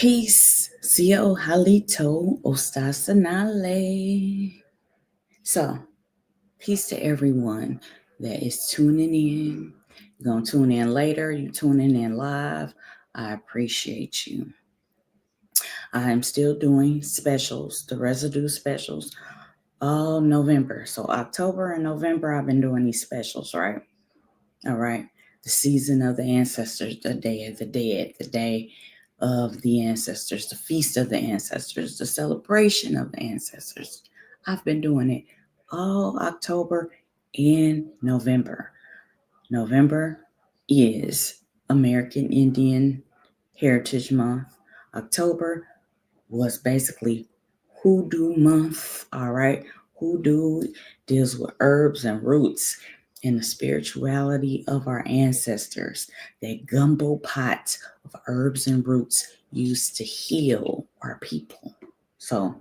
Peace. Sio halito ostasanale. So, peace to everyone that is tuning in. You're going to tune in later. You tuning in live. I appreciate you. I'm still doing specials, the residue specials, all November. So October and November, I've been doing these specials, right? All right. The season of the ancestors, the day of the dead, the day of the ancestors, the feast of the ancestors, the celebration of the ancestors. I've been doing it all October and November. November is American Indian Heritage Month. October was basically Hoodoo Month, all right? Hoodoo deals with herbs and roots and the spirituality of our ancestors, that gumbo pot of herbs and roots used to heal our people. So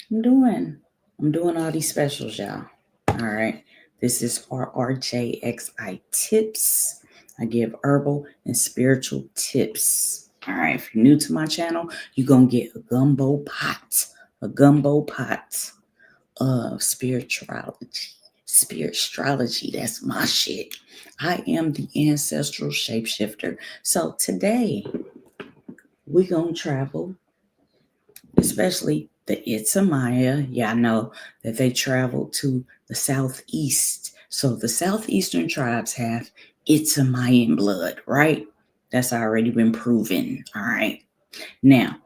I'm doing all these specials, y'all. All right. This is RRJXI tips. I give herbal and spiritual tips. All right. If you're new to my channel, you're going to get a gumbo pot of spirituality. SpiritStrology, that's my shit. I am the ancestral shapeshifter. So today, we're going to travel, especially the Itsamaya. Y'all know that they travel to the southeast. So the southeastern tribes have Itsamayan blood, right? That's already been proven, all right? Now,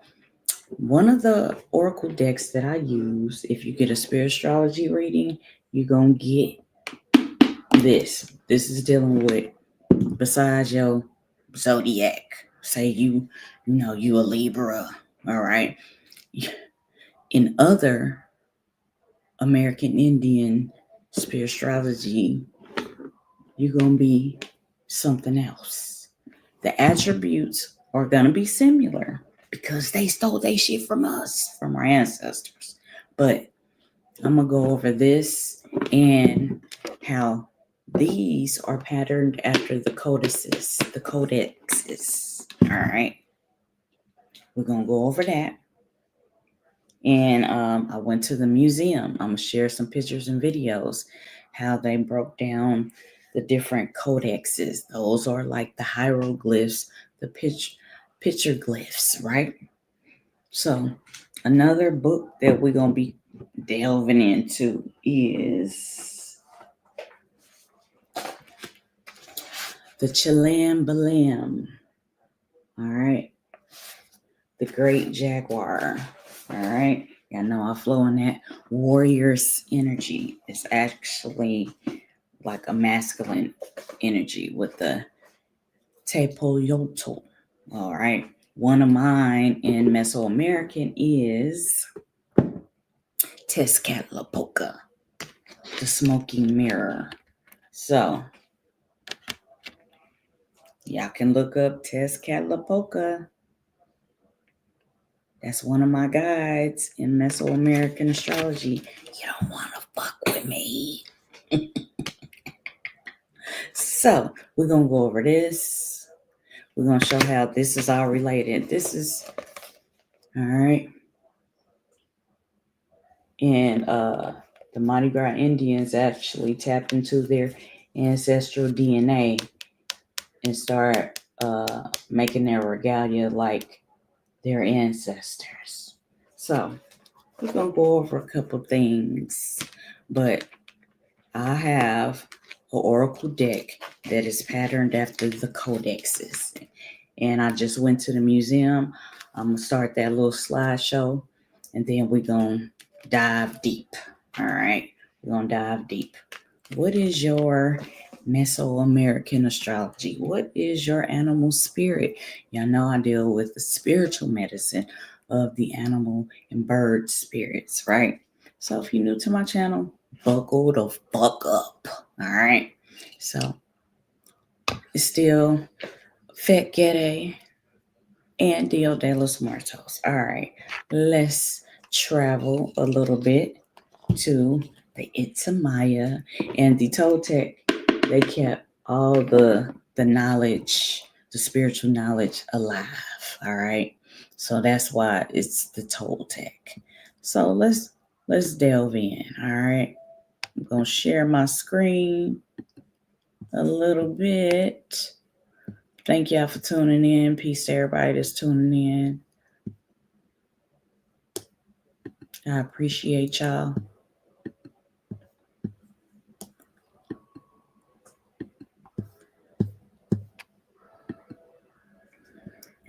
one of the oracle decks that I use, if you get a SpiritStrology reading, you're going to get this. This is dealing with, besides your zodiac, say you a Libra, all right? In other American Indian SpiritStrology, you're going to be something else. The attributes are going to be similar because they stole their shit from us, from our ancestors. But I'm going to go over this and how these are patterned after the codices, the codexes. All right. We're going to go over that. And I went to the museum. I'm going to share some pictures and videos, how they broke down the different codexes. Those are like the hieroglyphs, the picture glyphs, right? So another book that we're going to be delving into is the Chilam Balam. All right. The Great Jaguar. All right. Y'all know I flow in that warrior's energy. It's actually like a masculine energy with the Tepoyotl. All right. One of mine in Mesoamerican is Tezcatlipoca, the smoking mirror. So y'all can look up Tezcatlipoca. That's one of my guides in Mesoamerican astrology. You don't want to fuck with me. So we're going to go over this. We're going to show how this is all related. This is, all right. And the Mardi Gras Indians actually tapped into their ancestral DNA and start making their regalia like their ancestors. So we're going to go over a couple things, but I have an oracle deck that is patterned after the codexes. And I just went to the museum. I'm going to start that little slideshow, and then we're going to dive deep. All right, we're going to dive deep. What is your Mesoamerican astrology? What is your animal spirit? Y'all know I deal with the spiritual medicine of the animal and bird spirits, right? So if you're new to my channel, buckle the fuck up. All right. So it's still Fet Gede and Dio de los Muertos. All right. Let's travel a little bit to the Itzamaya and the Toltec. They kept all the knowledge, the spiritual knowledge alive. All right. So that's why it's the Toltec. So let's delve in. All right. I'm going to share my screen a little bit. Thank y'all for tuning in. Peace to everybody that's tuning in. I appreciate y'all.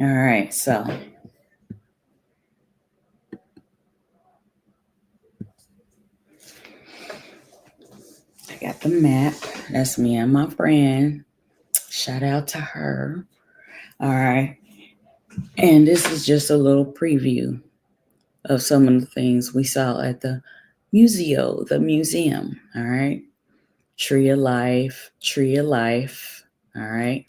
All right, so I got the map. That's me and my friend. Shout out to her. All right. And this is just a little preview of some of the things we saw at the museum. All right. Tree of Life. All right.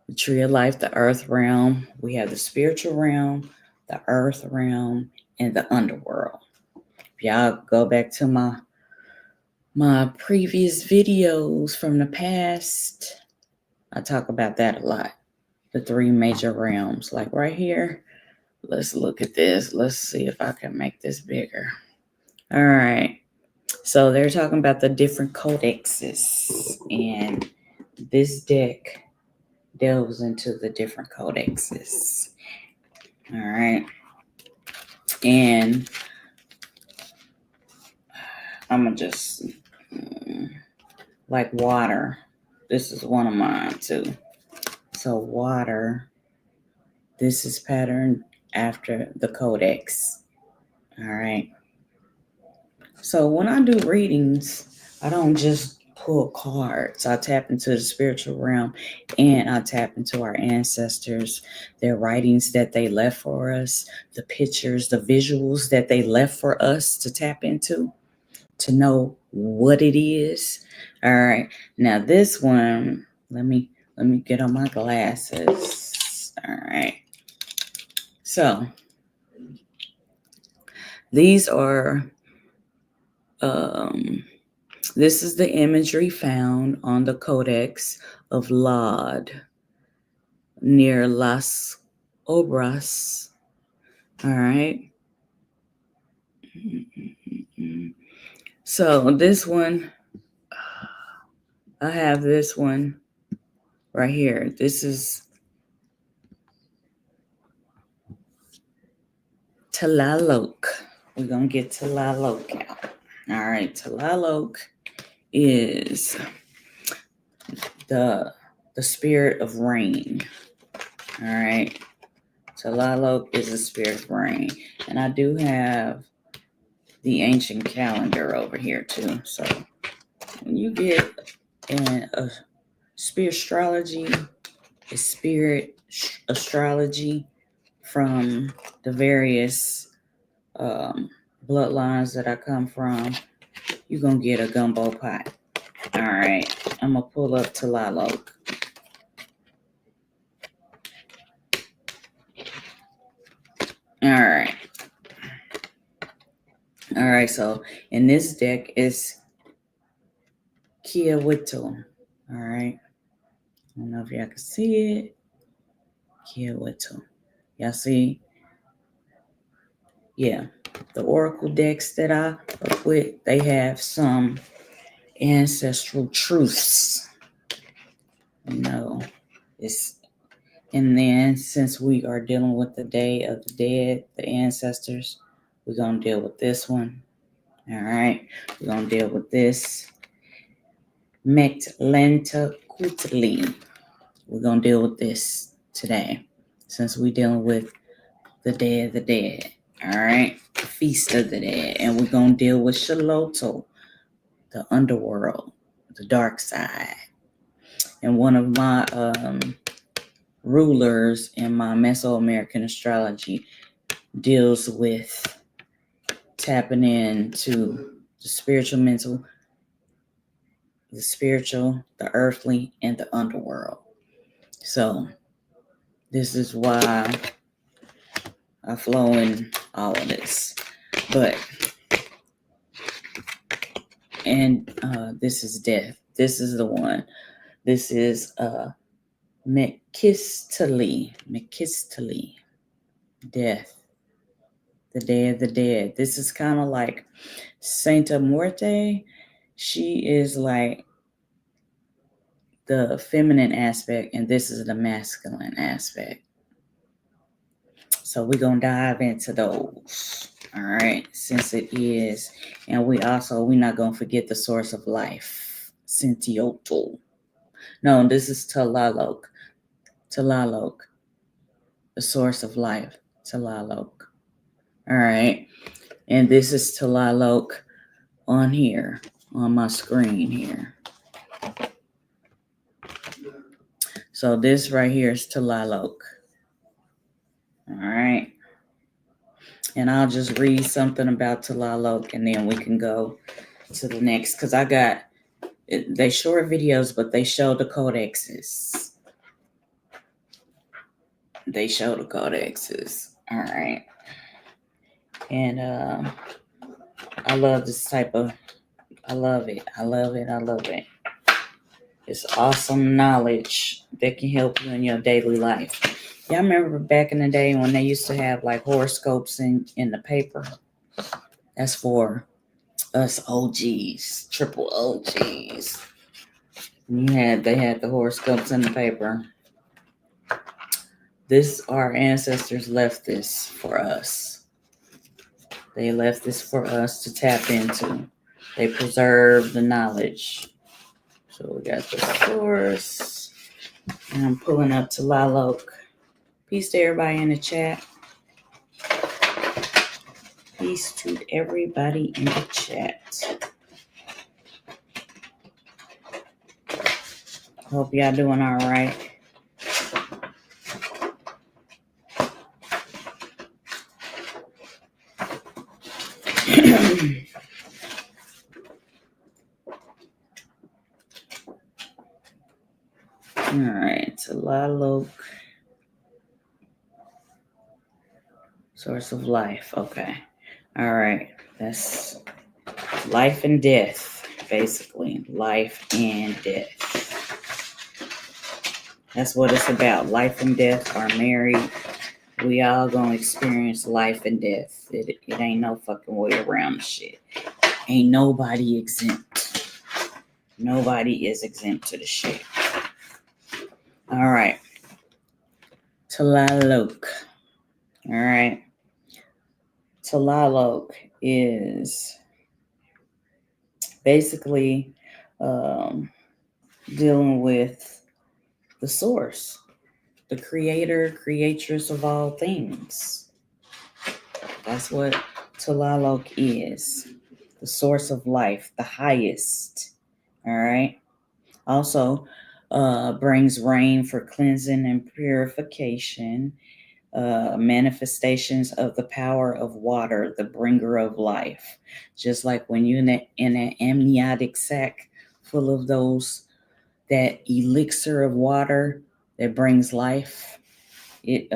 The Tree of Life, the Earth realm. We have the spiritual realm, the Earth realm, and the underworld. If y'all go back to my previous videos from the past, I talk about that a lot. The three major realms. Like right here, let's look at this. Let's see if I can make this bigger. All right. So they're talking about the different codexes, and this deck delves into the different codexes. All right. And I'm going to just, like water. This is one of mine too. So water, this is patterned after the Codex. All right. So when I do readings, I don't just pull cards. I tap into the spiritual realm, and I tap into our ancestors, their writings that they left for us, the pictures, the visuals that they left for us to tap into, to know what it is. All right. Now this one, let me get on my glasses. All right. So these are this is the imagery found on the Codex of Laud near Las Obras. All right. So this one, I have this one right here. This is Tlaloc. We're going to get Tlaloc out. All right. Tlaloc is the spirit of rain. All right. Tlaloc is the spirit of rain. And I do have the ancient calendar over here too. So when you get in a SpiritStrology, a spirit astrology from the various bloodlines that I come from, you're going to get a gumbo pot. All right. I'm going to pull up Tlaloc. All right. All right. So in this deck is Kiawito. All right. I don't know if y'all can see it. Kiawito. Y'all see? Yeah. The oracle decks that I work with, they have some ancestral truths. You know, and then since we are dealing with the Day of the Dead, the ancestors, we're going to deal with this one. All right. We're going to deal with this. Metlentecutli. We're going to deal with this today since we're dealing with the Day of the Dead. All right. The Feast of the Dead. And we're going to deal with Xolotl, the underworld, the dark side. And one of my rulers in my Mesoamerican astrology deals with tapping into the spiritual, mental, the spiritual, the earthly, and the underworld. So this is why I flow in all of this. And this is death. This is the one. This is Mekistali. death, the Day of the Dead. This is kind of like Santa Muerte. She is like the feminine aspect, and this is the masculine aspect. So we're going to dive into those. All right, since it is. And we're not going to forget the source of life, Sentioto. No, this is Tlaloc. Tlaloc, the source of life, Tlaloc. All right, and this is Tlaloc on here, on my screen here. So this right here is Tlaloc. All right. And I'll just read something about Tlaloc, and then we can go to the next. Because they short videos, but they show the codexes. All right. And I love this type of, I love it. It's awesome knowledge that can help you in your daily life. Y'all remember back in the day when they used to have like horoscopes in the paper? That's for us OGs, triple OGs. They had the horoscopes in the paper. Our ancestors left this for us. They left this for us to tap into. They preserved the knowledge. So we got the source. And I'm pulling up Tlaloc. Peace to everybody in the chat. Peace to everybody in the chat. Hope y'all doing all right. All right, Tlaloc. Source of life. Okay. All right. That's life and death, basically. Life and death. That's what it's about. Life and death are married. We all gonna experience life and death. It ain't no fucking way around the shit. Ain't nobody exempt. Nobody is exempt to the shit. All right. Tlaloc. All right. Tlaloc is basically dealing with the source, the creator, creatress of all things. That's what Tlaloc is. The source of life, the highest. All right. Also brings rain for cleansing and purification. Manifestations of the power of water, the bringer of life. Just like when you're in an amniotic sac full of that elixir of water that brings life, it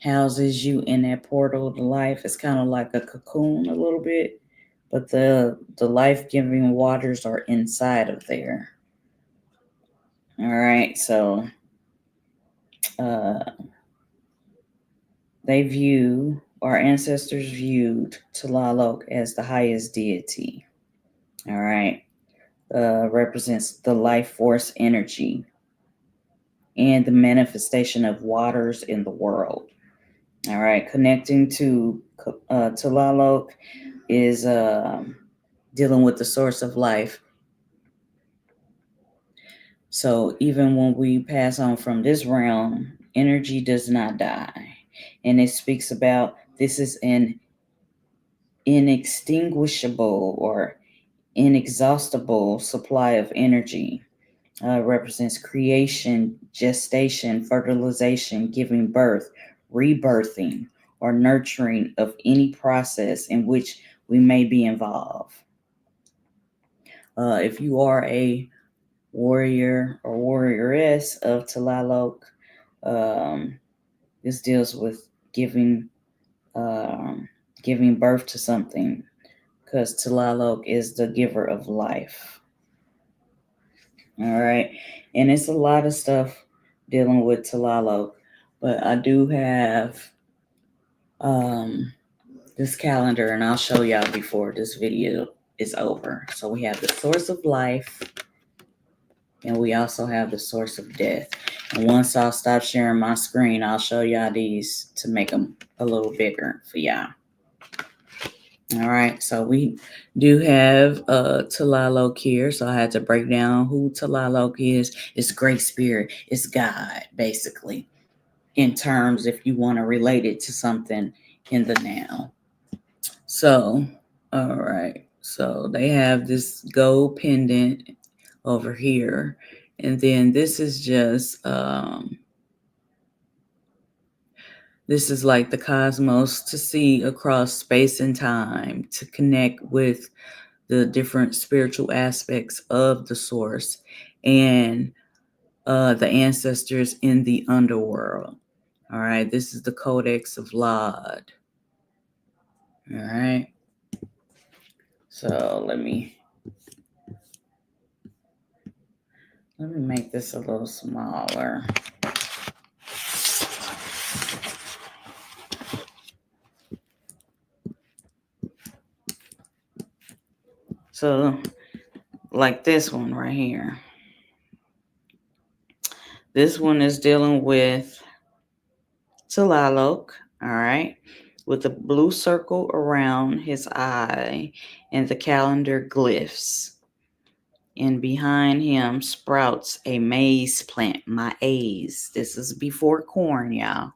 houses you in that portal to life. It's kind of like a cocoon a little bit, but the life-giving waters are inside of there. All right, so our ancestors viewed Tlaloc as the highest deity. All right. Represents the life force energy and the manifestation of waters in the world. All right. Connecting to Tlaloc is dealing with the source of life. So even when we pass on from this realm, energy does not die. And it speaks about this is an inextinguishable or inexhaustible supply of energy. Represents creation, gestation, fertilization, giving birth, rebirthing, or nurturing of any process in which we may be involved. If you are a warrior or warrioress of Tlaloc, this deals with giving birth to something, because Tlaloc is the giver of life. All right. And it's a lot of stuff dealing with Tlaloc, but I do have this calendar, and I'll show y'all before this video is over. So we have the source of life, and we also have the source of death. And once I'll stop sharing my screen, I'll show y'all these to make them a little bigger for y'all. All right, so we do have Tlaloc here. So I had to break down who Tlaloc is. It's Great Spirit. It's God, basically, in terms if you want to relate it to something in the now. So, all right. So they have this gold pendant over here. And then this is just this is like the cosmos to see across space and time, to connect with the different spiritual aspects of the source and the ancestors in the underworld. All right, this is the Codex of Lod. All right. So let me make this a little smaller. So like this one right here. This one is dealing with Tlaloc, all right, with the blue circle around his eye and the calendar glyphs. And behind him sprouts a maize plant, maize. This is before corn, y'all.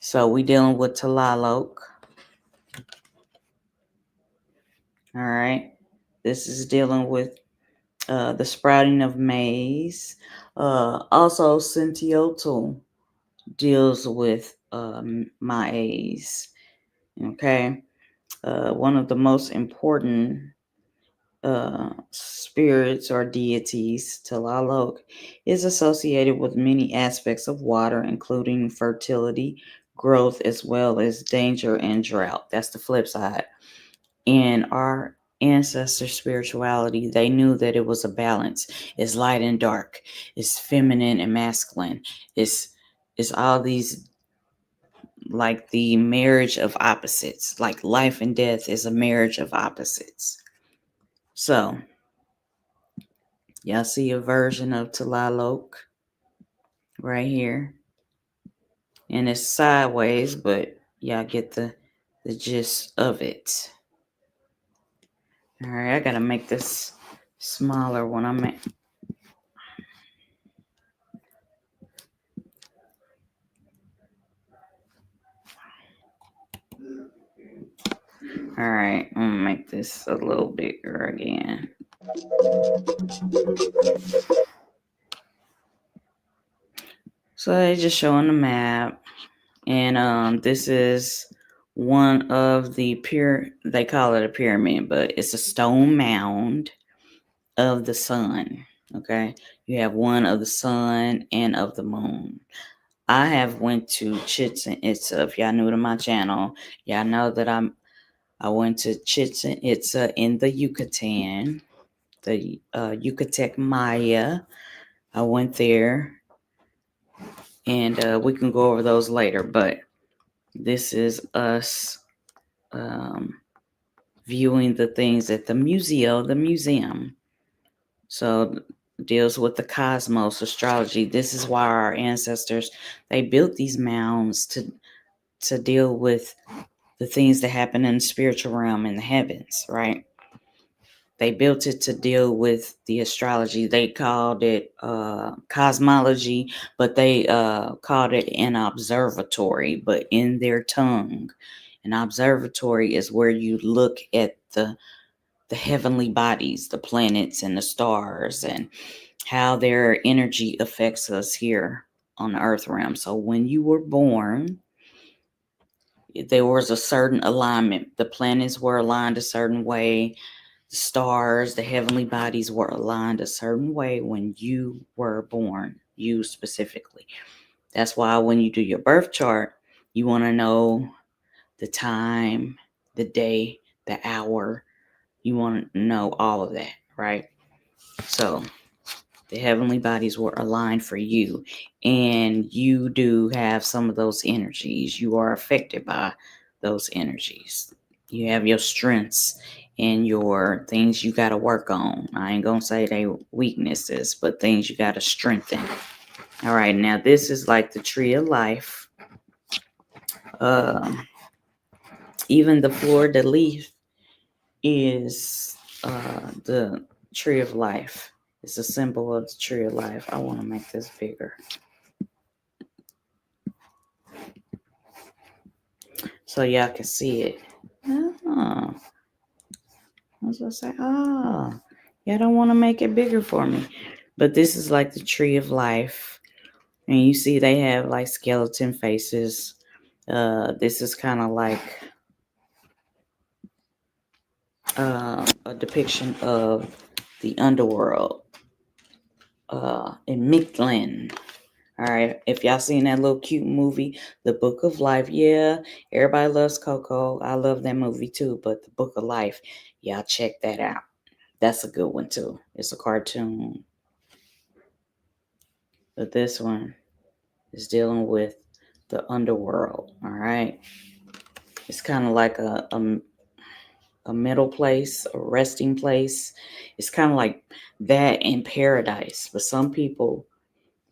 So we dealing with Tlaloc. All right. This is dealing with the sprouting of maize. Also, Sentiotl deals with maize. Okay. One of the most important spirits or deities, Tlaloc, is associated with many aspects of water, including fertility, growth, as well as danger and drought. That's the flip side. In our ancestor spirituality, they knew that it was a balance. It's light and dark. It's feminine and masculine. It's all these, like the marriage of opposites. Like life and death is a marriage of opposites. So y'all see a version of Tlaloc right here. And it's sideways, but y'all get the gist of it. All right, I gotta make this smaller when I'm at. All right, I'm gonna make this a little bigger again. So they're just showing the map. And this is one of the they call it a pyramid, but it's a stone mound of the sun. Okay, you have one of the sun and of the moon. I have went to Chichen Itza. If y'all new to my channel, y'all know that I went to Chichen Itza in the Yucatan, the Yucatec Maya. I went there, and we can go over those later. But this is us viewing the things at the museum. So deals with the cosmos, astrology. This is why our ancestors, they built these mounds to deal with the things that happen in the spiritual realm in the heavens, right? They built it to deal with the astrology. They called it cosmology, but they called it an observatory, but in their tongue. An observatory is where you look at the heavenly bodies, the planets and the stars, and how their energy affects us here on the earth realm. So when you were born, there was a certain alignment. The planets were aligned a certain way. The stars, the heavenly bodies were aligned a certain way when you were born, you specifically. That's why when you do your birth chart, you want to know the time, the day, the hour. You want to know all of that, right? So the heavenly bodies were aligned for you, and you do have some of those energies. You are affected by those energies. You have your strengths and your things you got to work on. I ain't gonna say they weaknesses, but things you got to strengthen. All right, now this is like the tree of life. Even the fleur de lis is the tree of life. It's a symbol of the tree of life. I want to make this bigger so y'all can see it. Oh, I was gonna say, y'all don't want to make it bigger for me, but this is like the tree of life, and you see they have like skeleton faces. This is kind of like a depiction of the underworld in Midland. All right, if y'all seen that little cute movie, The Book of Life, yeah, everybody loves Coco. I love that movie too, but The Book of Life, y'all check that out. That's a good one too. It's a cartoon. But this one is dealing with the underworld, all right? It's kind of like a middle place, a resting place. It's kind of like that in paradise, but some people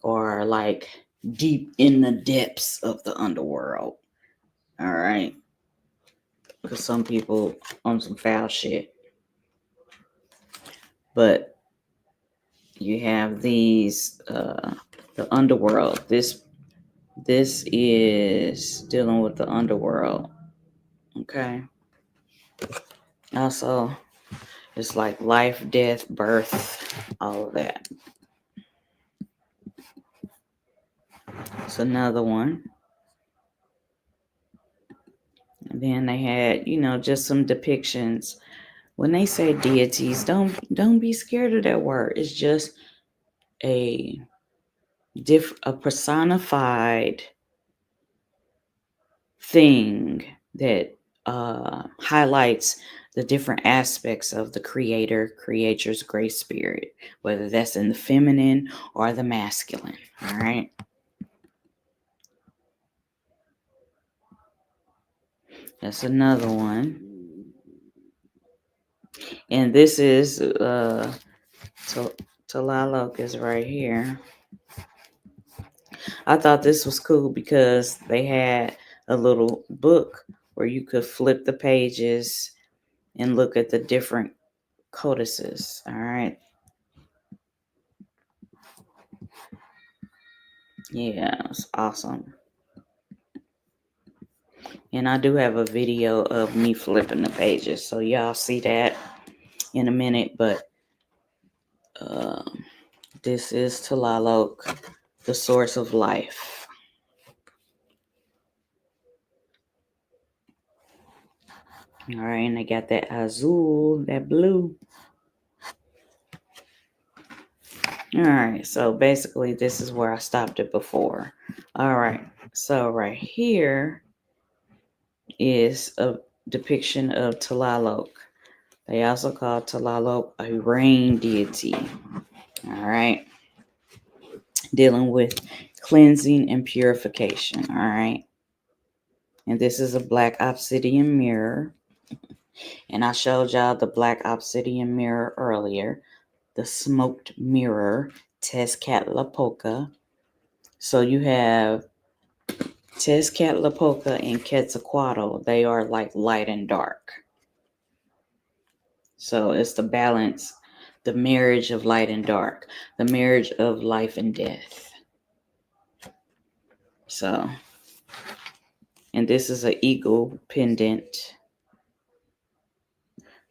are like deep in the depths of the underworld. All right. Because some people on some foul shit. But you have these the underworld. This is dealing with the underworld. Okay. Also, it's like life, death, birth, all of that. It's another one. And then they had, just some depictions. When they say deities, don't be scared of that word. It's just a personified thing that highlights the different aspects of the creator's great spirit, whether that's in the feminine or the masculine. All right. That's another one. And this is Tlaloc is right here. I thought this was cool because they had a little book where you could flip the pages and look at the different codices. All right. Yeah, it's awesome. And I do have a video of me flipping the pages, so y'all see that in a minute. But this is Tlaloc, the source of life. All right, and I got that azul, that blue. All right, so basically this is where I stopped it before. All right, so right here is a depiction of Tlaloc. They also call Tlaloc a rain deity. All right, dealing with cleansing and purification. All right, and this is a black obsidian mirror. And I showed y'all the black obsidian mirror earlier, the smoked mirror, Tezcatlipoca. So you have Tezcatlipoca and Quetzalcoatl. They are like light and dark. So it's the balance, the marriage of light and dark, the marriage of life and death. So, and this is an eagle pendant.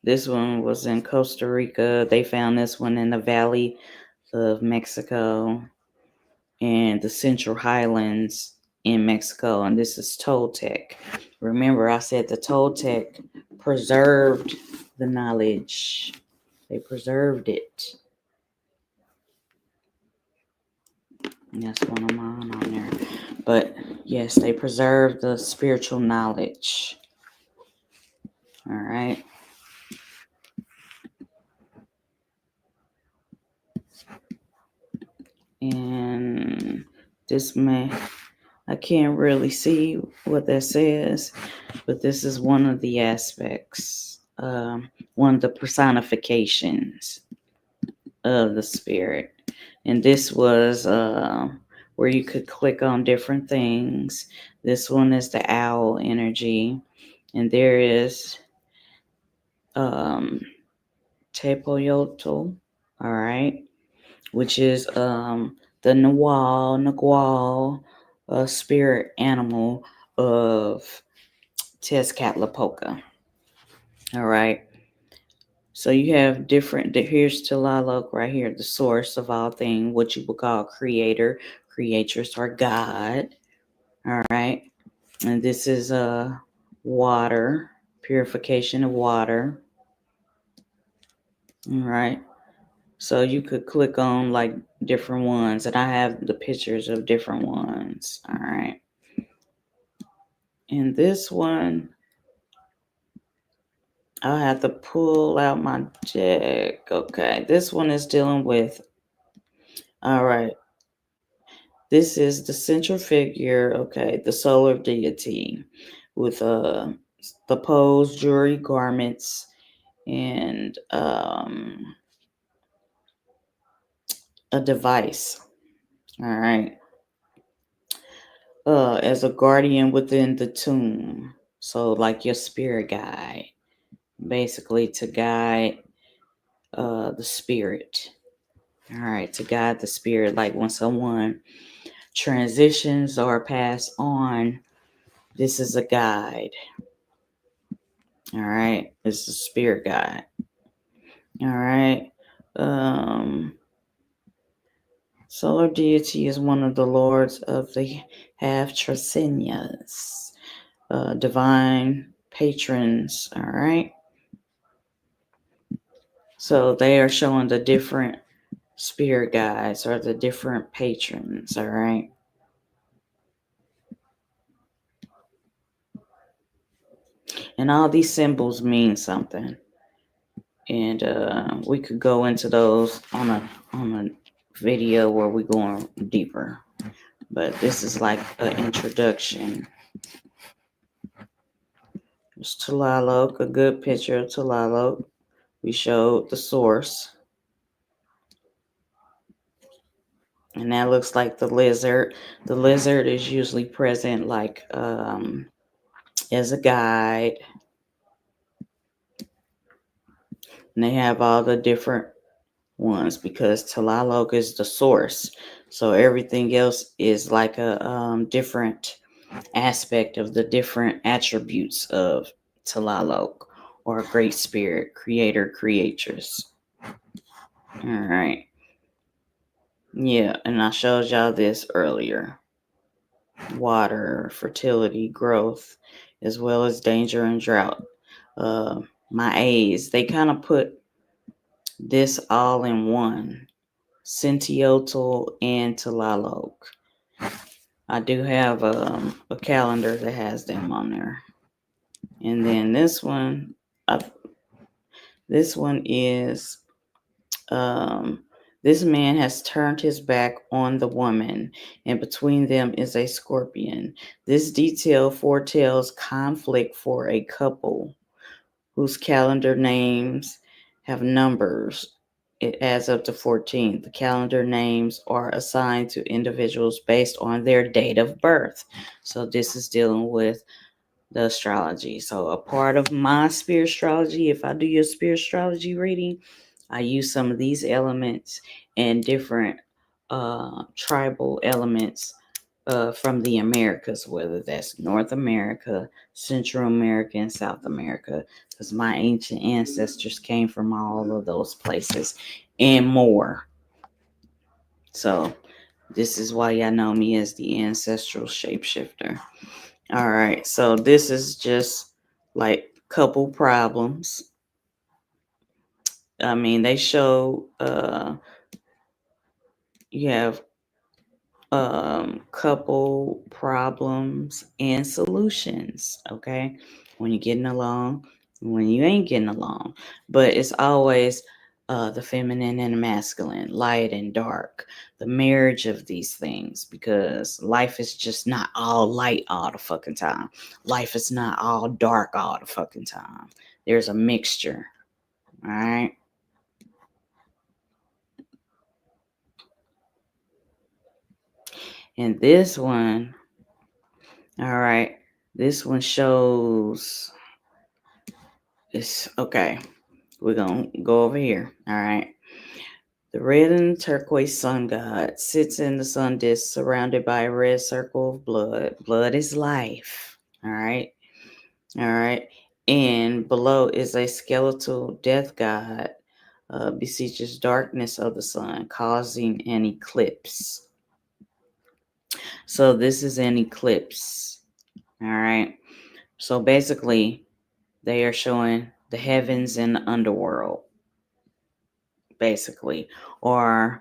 This one was in Costa Rica. They found this one in the Valley of Mexico and the Central Highlands in Mexico. And this is Toltec. Remember, I said the Toltec preserved the knowledge. They preserved it. And that's one of mine on there. But yes, they preserved the spiritual knowledge. All right. And this I can't really see what that says, but this is one of the aspects, one of the personifications of the spirit. And this was where you could click on different things. This one is the owl energy, and there is Tepoyotl, all right, which is the Nagual spirit animal of Tezcatlipoca. All right. So you have different, here's Tlaloc right here, the source of all things, what you would call creator, creatress, or God. All right. And this is water, purification of water. All right. So you could click on like different ones, and I have the pictures of different ones. All right. And this one, I'll have to pull out my deck. Okay. This one is dealing with, all right. This is the central figure, okay, the solar deity with the pose, jewelry, garments, and a device. All right. As a guardian within the tomb. So like your spirit guide, basically to guide the spirit. All right, to guide the spirit, like when someone transitions or pass on, this is a guide. All right, it's a spirit guide. All right. Solar deity is one of the lords of the half Trasinyas, divine patrons. All right. So they are showing the different spirit guides or the different patrons. All right. And all these symbols mean something. And we could go into those on a video where we're going deeper. But this is like an introduction. It's Tlaloc, a good picture of Tlaloc. We showed the source. And that looks like the lizard. The lizard is usually present like as a guide. And they have all the different ones because Tlaloc is the source. So everything else is like a different aspect of the different attributes of Tlaloc, or Great Spirit, Creator, Creatress. All right. Yeah, and I showed y'all this earlier. Water, fertility, growth, as well as danger and drought. My A's, they kind of put this all in one. Sentiotl and Tlaloc. I do have a calendar that has them on there. And then this one is this man has turned his back on the woman, and between them is a scorpion. This detail foretells conflict for a couple whose calendar names have numbers. It adds up to 14. The calendar names are assigned to individuals based on their date of birth. So this is dealing with the astrology. So a part of my SpiritStrology, if I do your SpiritStrology reading, I use some of these elements and different tribal elements from the Americas, whether that's North America, Central America, and South America, because my ancient ancestors came from all of those places and more. So this is why y'all know me as the ancestral shapeshifter. All right, so this is just like couple problems. I mean, they show you have couple problems and solutions, okay? When you're getting along, when you ain't getting along. But it's always the feminine and the masculine, light and dark, the marriage of these things, because life is just not all light all the fucking time. Life is not all dark all the fucking time. There's a mixture. All right. And this one, all right, this one shows, it's okay. We're going to go over here. All right. The red and turquoise sun god sits in the sun disk surrounded by a red circle of blood. Blood is life. All right. All right. And below is a skeletal death god beseeches darkness of the sun, causing an eclipse. So this is an eclipse. All right. So basically, they are showing the heavens and the underworld, basically, or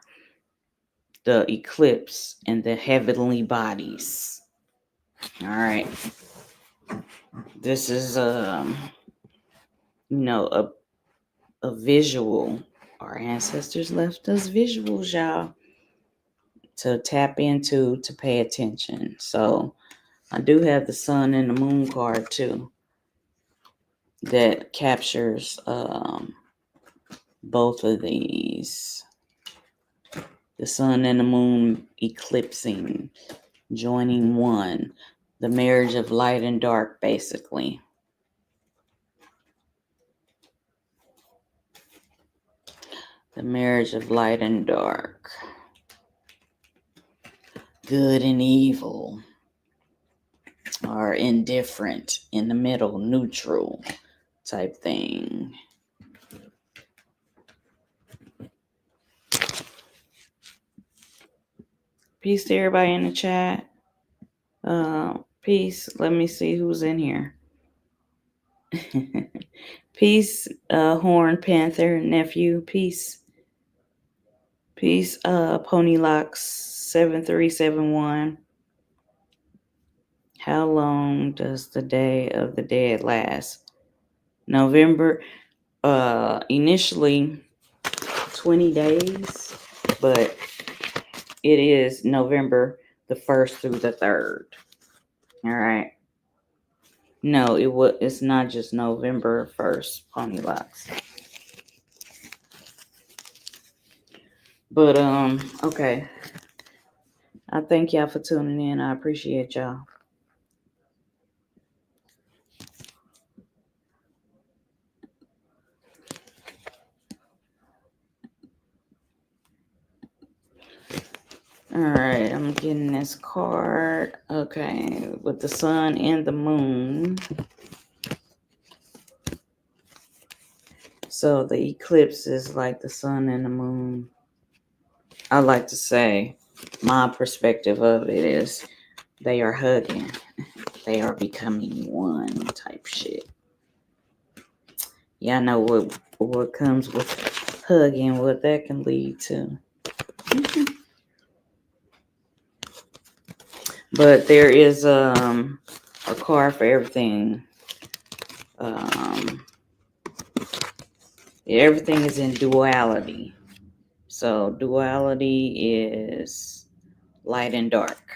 the eclipse and the heavenly bodies. All right. This is a visual. Our ancestors left us visuals, y'all, to tap into, to pay attention. So I do have the sun and the moon card too, that captures both of these. The sun and the moon eclipsing, joining one. The marriage of light and dark, basically. The marriage of light and dark. Good and evil. Or indifferent, in the middle, neutral type thing. Peace to everybody in the chat. Peace. Let me see who's in here. Peace, Horn Panther nephew. Peace. Peace, Ponylocks 7371. How long does the Day of the Dead last? November. Initially 20 days, but it is November the 1st through the 3rd. All right. No, it's not just November 1st, Ponylocks. But okay. I thank y'all for tuning in. I appreciate y'all. All right, I'm getting this card. Okay, with the sun and the moon. So the eclipse is like the sun and the moon. I like to say, my perspective of it is they are hugging. They are becoming one type shit. Y'all know what comes with hugging, what that can lead to. But there is a card for everything. Everything is in duality. So duality is light and dark.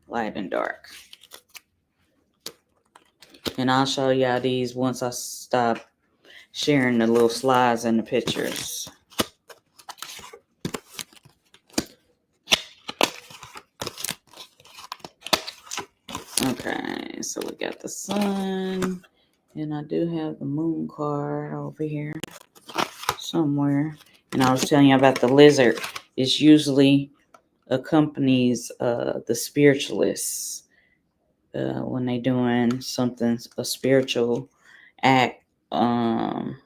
Light and dark. And I'll show y'all these once I stop sharing the little slides and the pictures. Okay, so we got the sun, and I do have the moon card over here somewhere. And I was telling you about the lizard. It usually accompanies the spiritualists when they doing something, a spiritual act, doing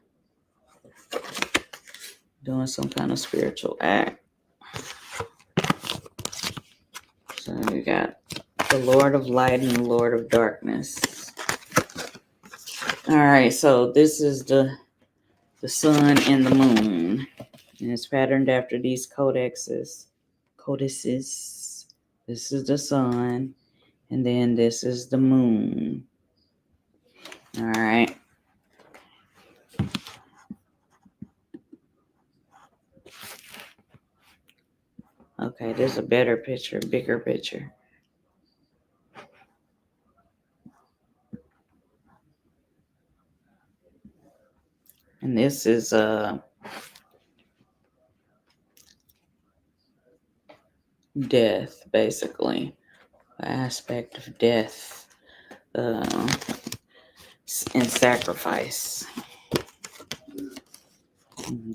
some kind of spiritual act. So we got the Lord of Light and the Lord of Darkness. All right, so this is the sun and the moon. And it's patterned after these codices. This is the sun. And then this is the moon. All right. Okay, there's a better picture, bigger picture. And this is death, basically. The aspect of death and sacrifice.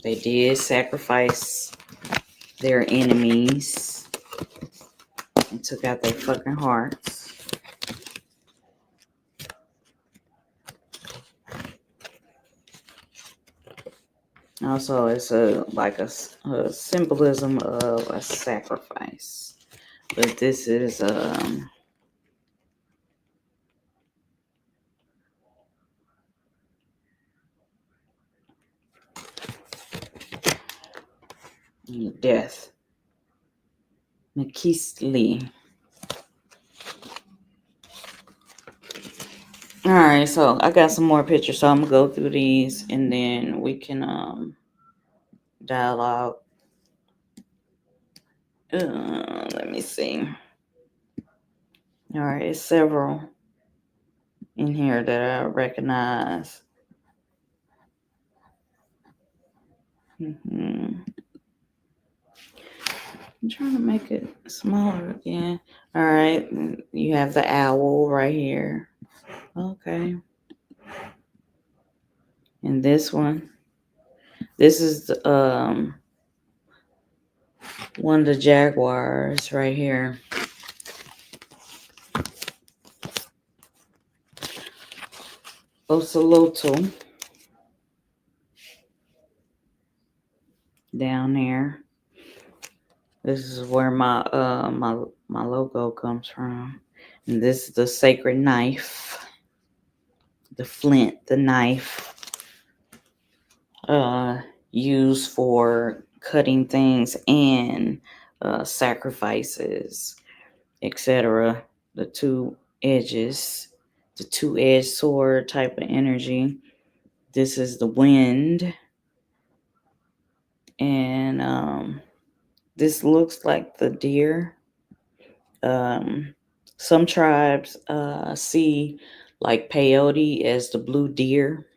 They did sacrifice their enemies and took out their fucking hearts. Also, it's a symbolism of a sacrifice. But this is death. Makisli. All right, so I got some more pictures, so I'm gonna go through these and then we can dialogue. Let me see. All right, it's several in here that I recognize. I'm trying to make it smaller again. All right, you have the owl right here. Okay. And this one. This is the, one of the jaguars right here. Ocelotl. Down there. This is where my my logo comes from. And this is the sacred knife. The flint, the knife. Used for cutting things and sacrifices, etc. The two edges, the two-edged sword type of energy. This is the wind. And this looks like the deer. Some tribes see like peyote as the blue deer.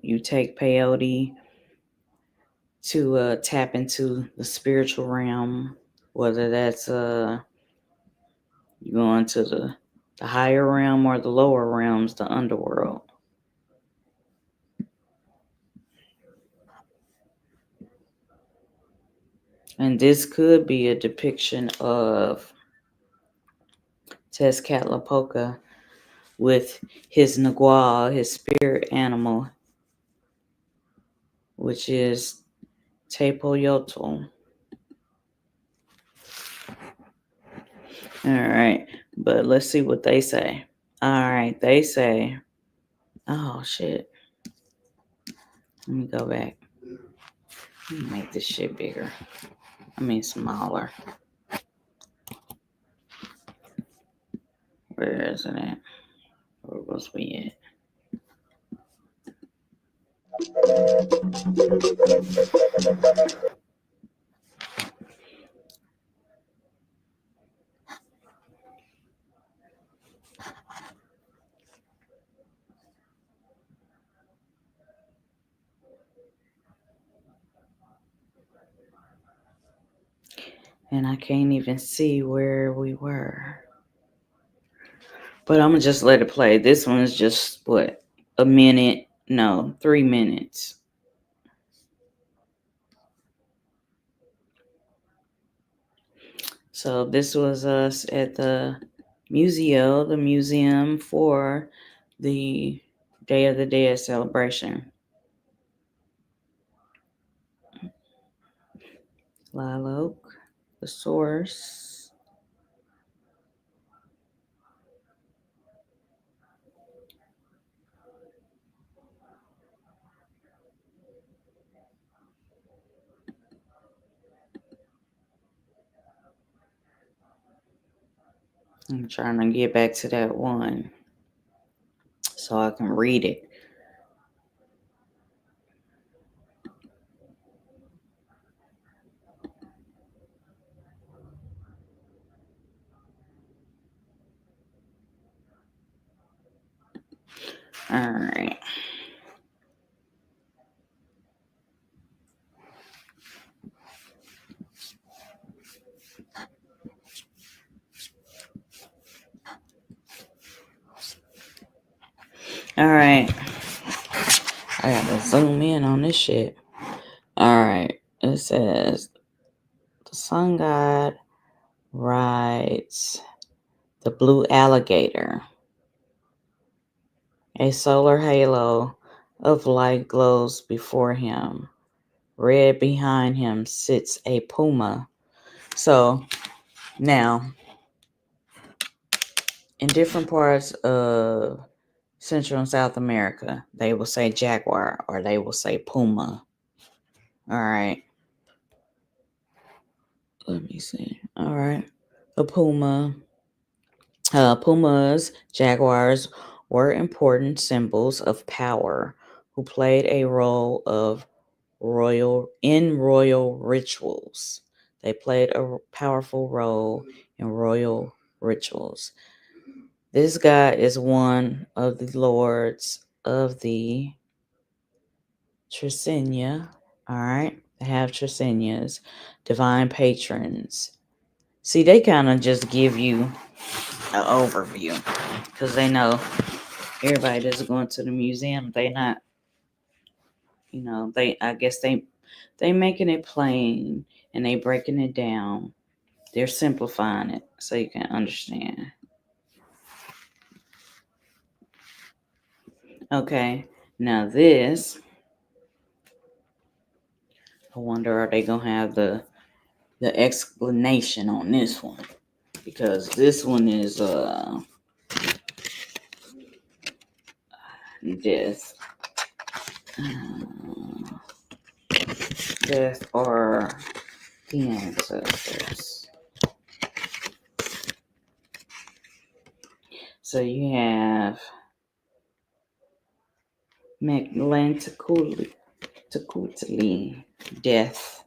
You take peyote to tap into the spiritual realm, whether that's you go into the higher realm or the lower realms, the underworld. And this could be a depiction of Tezcatlipoca with his Nagual, his spirit animal, which is Tepoyotl. All right, but let's see what they say. All right, they say, oh shit. Let me go back. Let me make this shit bigger. I mean smaller. Where is it at? Where was we at? And I can't even see where we were. But I'm going to just let it play. This one is just, what, a minute? No, 3 minutes. So this was us at the museum for the Day of the Dead celebration. Live Oak, the source. I'm trying to get back to that one so I can read it. All right. All right. I gotta zoom in on this shit. All right. It says the sun god rides the blue alligator. A solar halo of light glows before him. Red behind him sits a puma. So now, in different parts of Central and South America, they will say jaguar or they will say puma. All right. Let me see. All right. A puma. Pumas, jaguars were important symbols of power who played a role of royal rituals. They played a powerful role in royal rituals. This god is one of the lords of the Tricenia. All right, they have Tricinias, divine patrons. See, they kind of just give you an overview because they know everybody that's going to the museum, they not, I guess they making it plain and they breaking it down. They're simplifying it so you can understand. Okay, now this, I wonder, are they gonna have the explanation on this one? Because this one is death. Death or the ancestors. So you have Melancholy, death,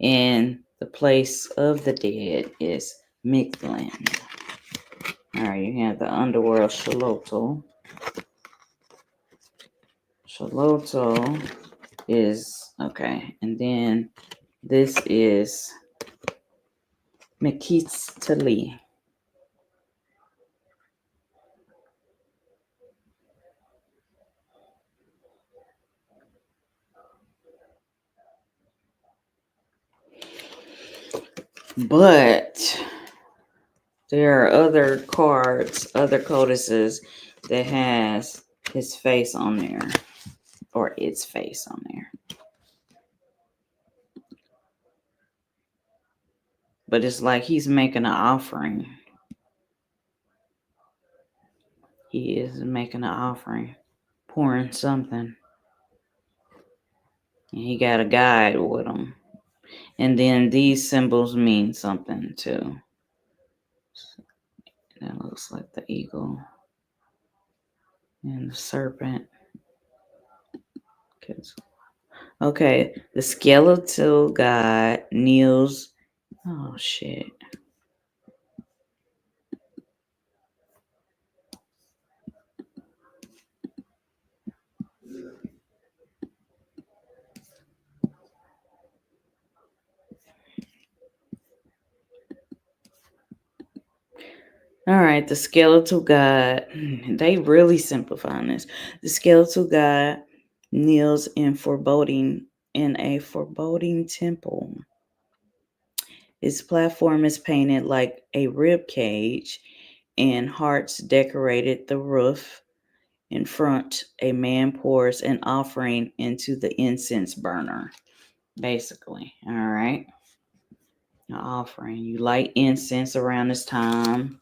and the place of the dead is Mictlan. All right, you have the underworld Xolotl. Xolotl is okay, and then this is Mekistali. But there are other cards, other codices that has his face on there, or its face on there. But it's like he's making an offering. He is making an offering, pouring something. And he got a guide with him. And then these symbols mean something too. That looks like the eagle and the serpent. Okay, the skeletal god kneels. Oh shit. All right, the skeletal god. They really simplifying this. The skeletal god kneels in a foreboding temple. Its platform is painted like a rib cage, and hearts decorated the roof. In front, a man pours an offering into the incense burner. Basically, all right. An offering. You light incense around this time,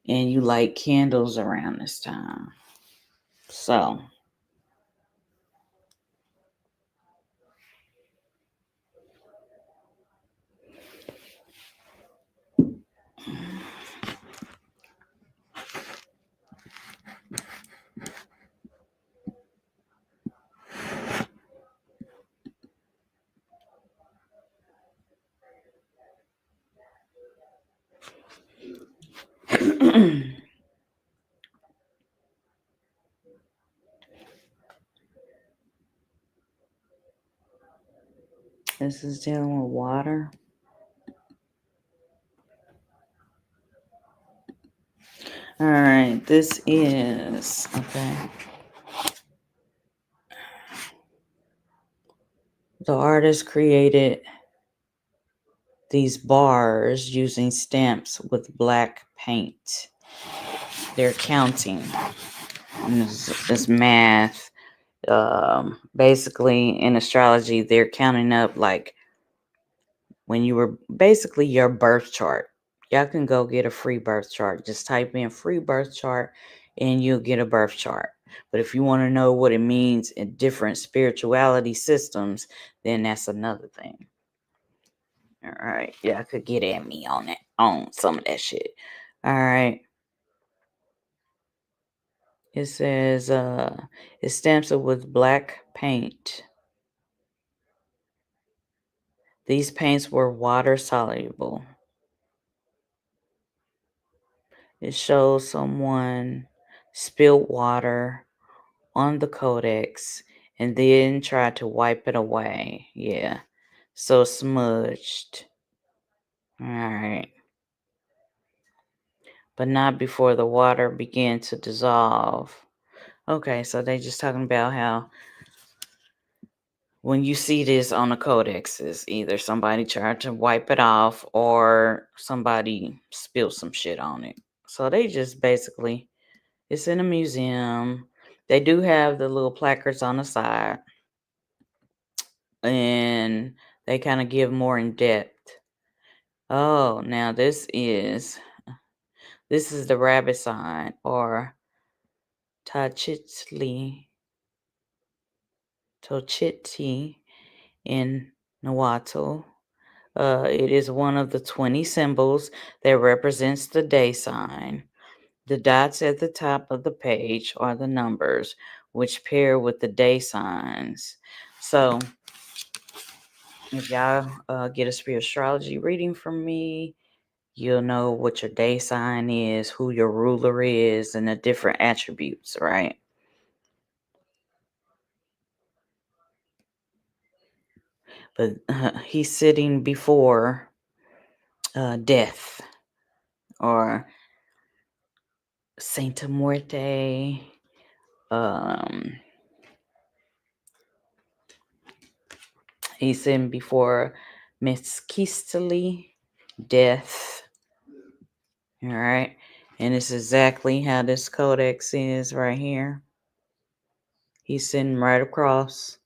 and you light candles around this time. So, This is dealing with water. All right, this is, okay. The artist created these bars using stamps with black paint. They're counting. And this math. Basically, in astrology, they're counting up like when you were basically your birth chart. Y'all can go get a free birth chart. Just type in free birth chart and you'll get a birth chart. But if you want to know what it means in different spirituality systems, then that's another thing. All right. Y'all could get at me on that, on some of that shit. All right. It says it stamps it with black paint. These paints were water soluble. It shows someone spilled water on the Codex and then tried to wipe it away. Yeah. So smudged. All right. But not before the water began to dissolve. Okay, so they just talking about how when you see this on the codexes, either somebody tried to wipe it off or somebody spilled some shit on it. So they just basically, it's in a museum. They do have the little placards on the side, and they kind of give more in depth. Oh, now this is the rabbit sign, or Tachitli Tochiti in Nahuatl. It is one of the 20 symbols that represents the day sign. The dots at the top of the page are the numbers, which pair with the day signs. So, if y'all get a SpiritStrology reading from me, you'll know what your day sign is, who your ruler is, and the different attributes, right? But he's sitting before death, or Sainte Muerte. He's sitting before Miskistili, death. All right. And it's exactly how this codex is right here. He's sitting right across.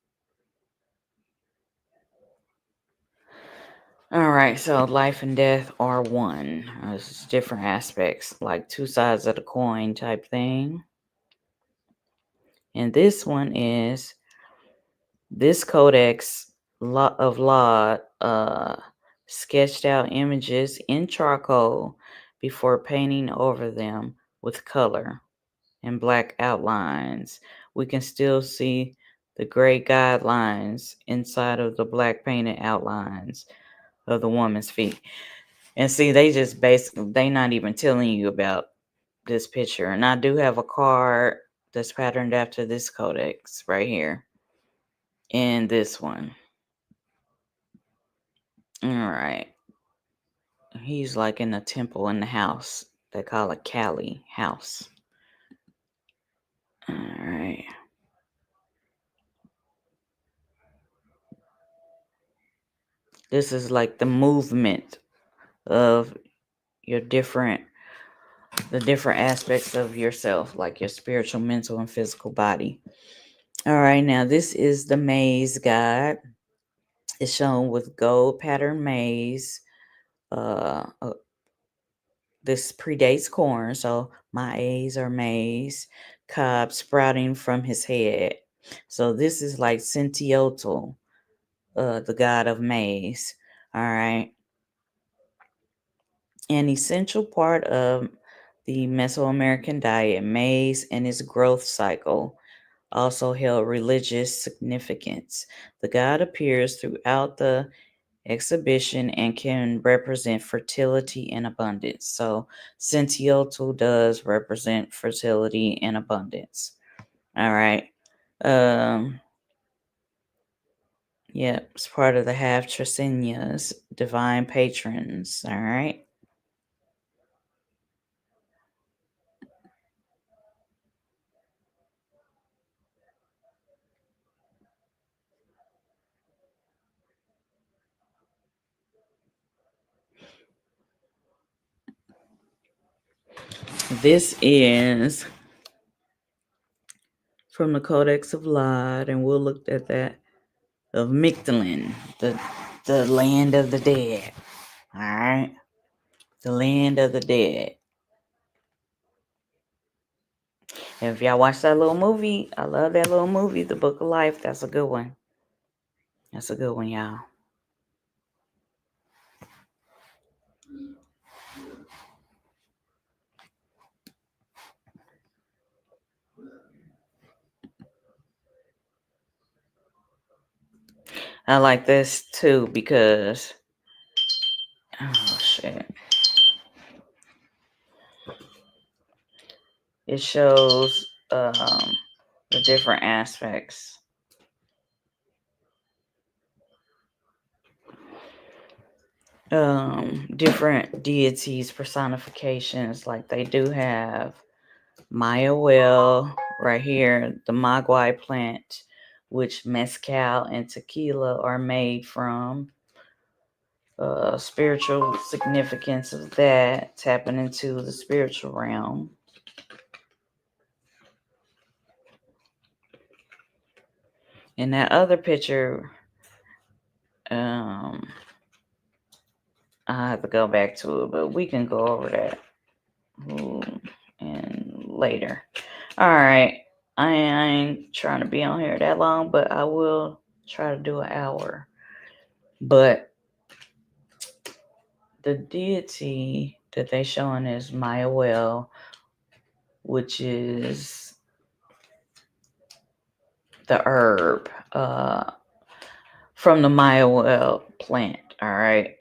All right. So life and death are one. It's different aspects, like two sides of the coin type thing. And this one is this codex of law sketched out images in charcoal before painting over them with color and black outlines. We can still see the gray guidelines inside of the black painted outlines of the woman's feet. And see, they just basically, they not even telling you about this picture. And I do have a card that's patterned after this codex right here. And this one. All right. He's like in a temple in the house. They call it Kali house. All right. This is like the movement of your different aspects of yourself, like your spiritual, mental, and physical body. All right, now this is the maze guide. It's shown with gold pattern maze. This predates corn, so maize or maize, cob sprouting from his head. So this is like Sentiotl, the god of maize. All right. An essential part of the Mesoamerican diet, maize and its growth cycle also held religious significance. The god appears throughout the exhibition and can represent fertility and abundance. So, Sentiotl does represent fertility and abundance. All right. Yep, it's part of the half Tracinia's divine patrons. All right. This is from the Codex of Lod, and we'll look at that, of Mictlan, the land of the dead. All right. The land of the dead. And if y'all watch that little movie, I love that little movie, The Book of Life. That's a good one. That's a good one, y'all. I like this too because, oh shit, it shows the different aspects. Different deities, personifications. Like they do have Mayawel right here, the maguey plant, which mezcal and tequila are made from. Spiritual significance of that, tapping into the spiritual realm. In that other picture, I have to go back to it, but we can go over that and later. All right. I ain't trying to be on here that long, but I will try to do an hour. But the deity that they showing is Mayawel, which is the herb from the Mayawel plant. All right.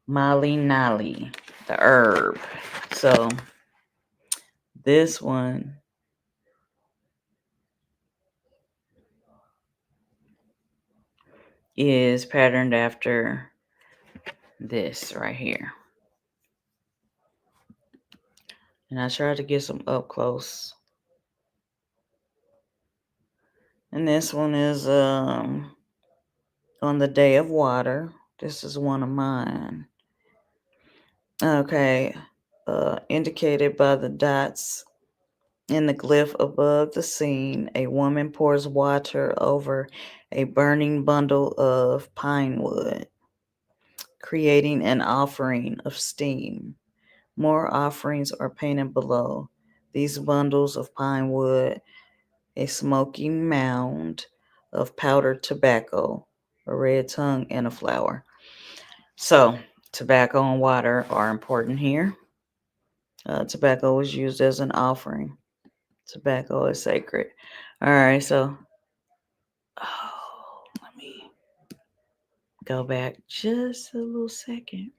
Mali Nali, the herb. So this one is patterned after this right here. And I tried to get some up close. And this one is on the Day of Water. This is one of mine. Okay. Indicated by the dots in the glyph above the scene, a woman pours water over a burning bundle of pine wood, creating an offering of steam. More offerings are painted below. These bundles of pine wood, a smoky mound of powdered tobacco, a red tongue, and a flower. So, tobacco and water are important here. Tobacco was used as an offering. Tobacco is sacred. All right, so let me go back just a little second.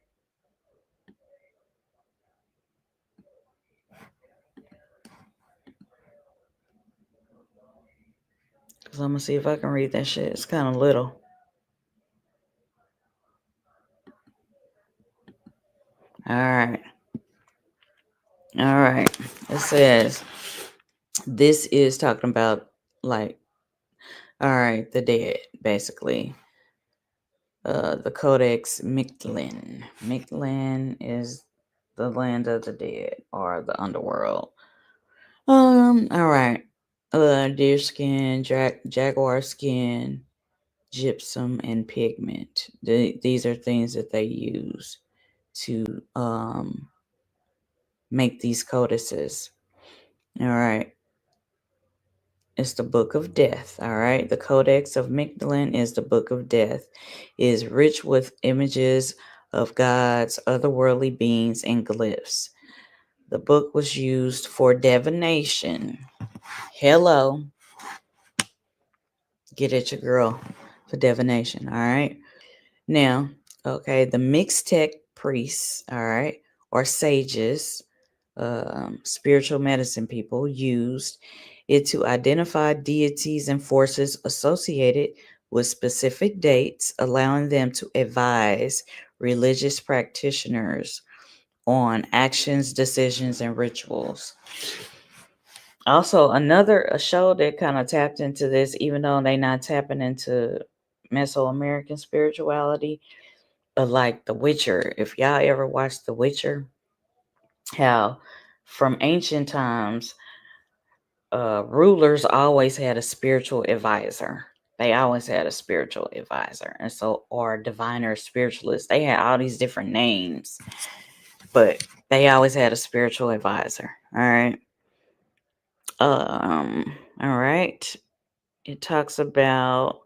Because I'm going to see if I can read that shit. It's kind of little. All right. It says, this is talking about, like, all right, the dead, basically. The Codex Mictlan. Mictlan is the land of the dead, or the underworld. All right. Deer skin, jaguar skin, gypsum, and pigment. These are things that they use to make these codices. All right. It's the Book of Death. All right. The Codex of Mictlan is the Book of Death. It is rich with images of gods, otherworldly beings, and glyphs. The book was used for divination. Hello. Get at your girl for divination. All right. Now, okay, the Mixtec priests, all right, or sages, spiritual medicine people used it to identify deities and forces associated with specific dates, allowing them to advise religious practitioners on actions, decisions, and rituals. Also, a show that kind of tapped into this, even though they not tapping into Mesoamerican spirituality, like The Witcher. If y'all ever watched The Witcher, how from ancient times, rulers always had a spiritual advisor. They always had a spiritual advisor. And so, or diviner spiritualist, they had all these different names, but they always had a spiritual advisor. All right. All right. It talks about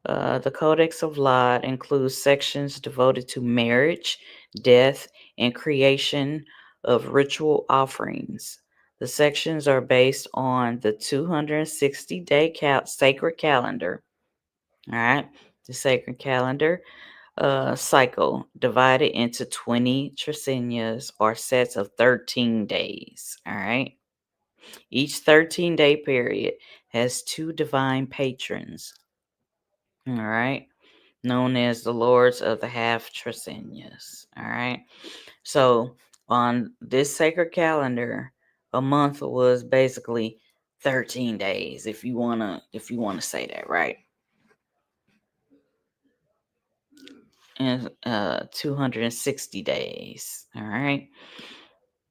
the Codex of Law includes sections devoted to marriage, death, and creation of ritual offerings. The sections are based on the 260-day sacred calendar. All right, the sacred calendar cycle divided into 20 trecenias or sets of 13 days. All right. Each 13-day period has two divine patrons. All right. Known as the Lords of the Half Trecenias. All right. So on this sacred calendar, a month was basically 13 days, if you wanna say that, right? And 260 days. All right.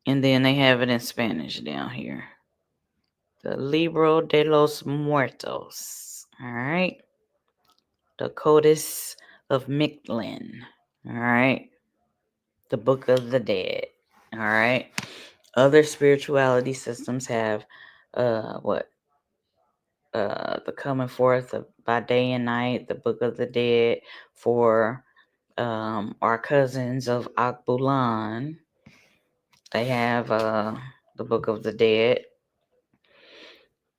And then they have it in Spanish down here. The Libro de los Muertos. All right. The Codex of Mictlan. All right. The Book of the Dead. All right. Other spirituality systems have the coming forth by day and night, the Book of the Dead for our cousins of Akbulan. They have the Book of the Dead.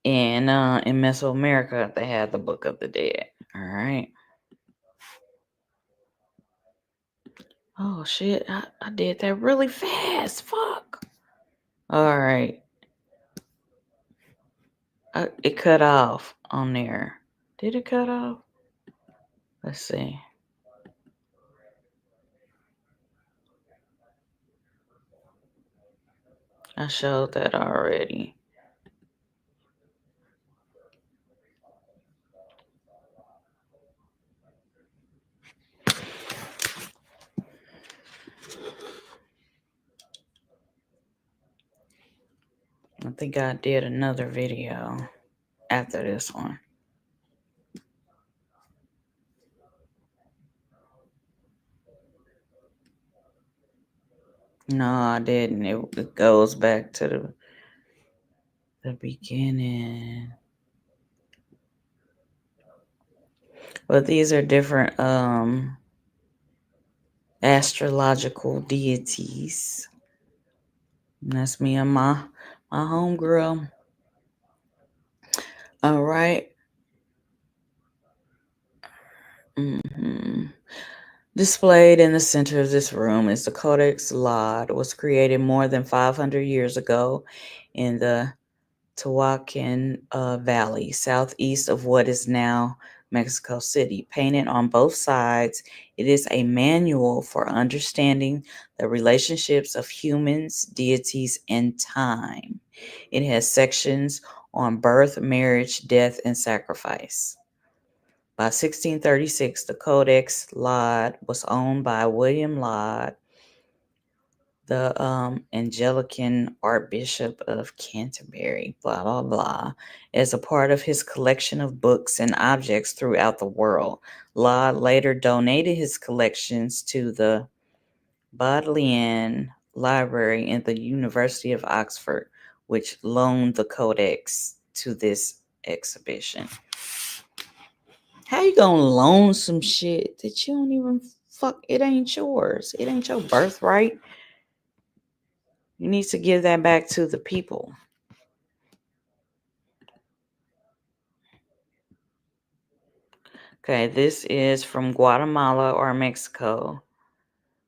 And in Mesoamerica, they have the Book of the Dead. All right. Oh shit! I did that really fast. Fuck. All right. It cut off on there. Did it cut off? Let's see. I showed that already. I think I did another video after this one. No, I didn't. It goes back to the beginning. But these are different astrological deities. And that's me and my homegirl. All right. Displayed in the center of this room is the Codex Lod. It was created more than 500 years ago in the Tehuacan Valley, southeast of what is now Mexico City. Painted on both sides, it is a manual for understanding the relationships of humans, deities, and time. It has sections on birth, marriage, death, and sacrifice. By 1636, the Codex Lod was owned by William Laud, the Anglican Archbishop of Canterbury, blah, blah, blah, as a part of his collection of books and objects throughout the world. Laud later donated his collections to the Bodleian Library in the University of Oxford, which loaned the Codex to this exhibition. How you gonna loan some shit that you don't even it ain't yours? It ain't your birthright. You need to give that back to the people. Okay, this is from Guatemala or Mexico.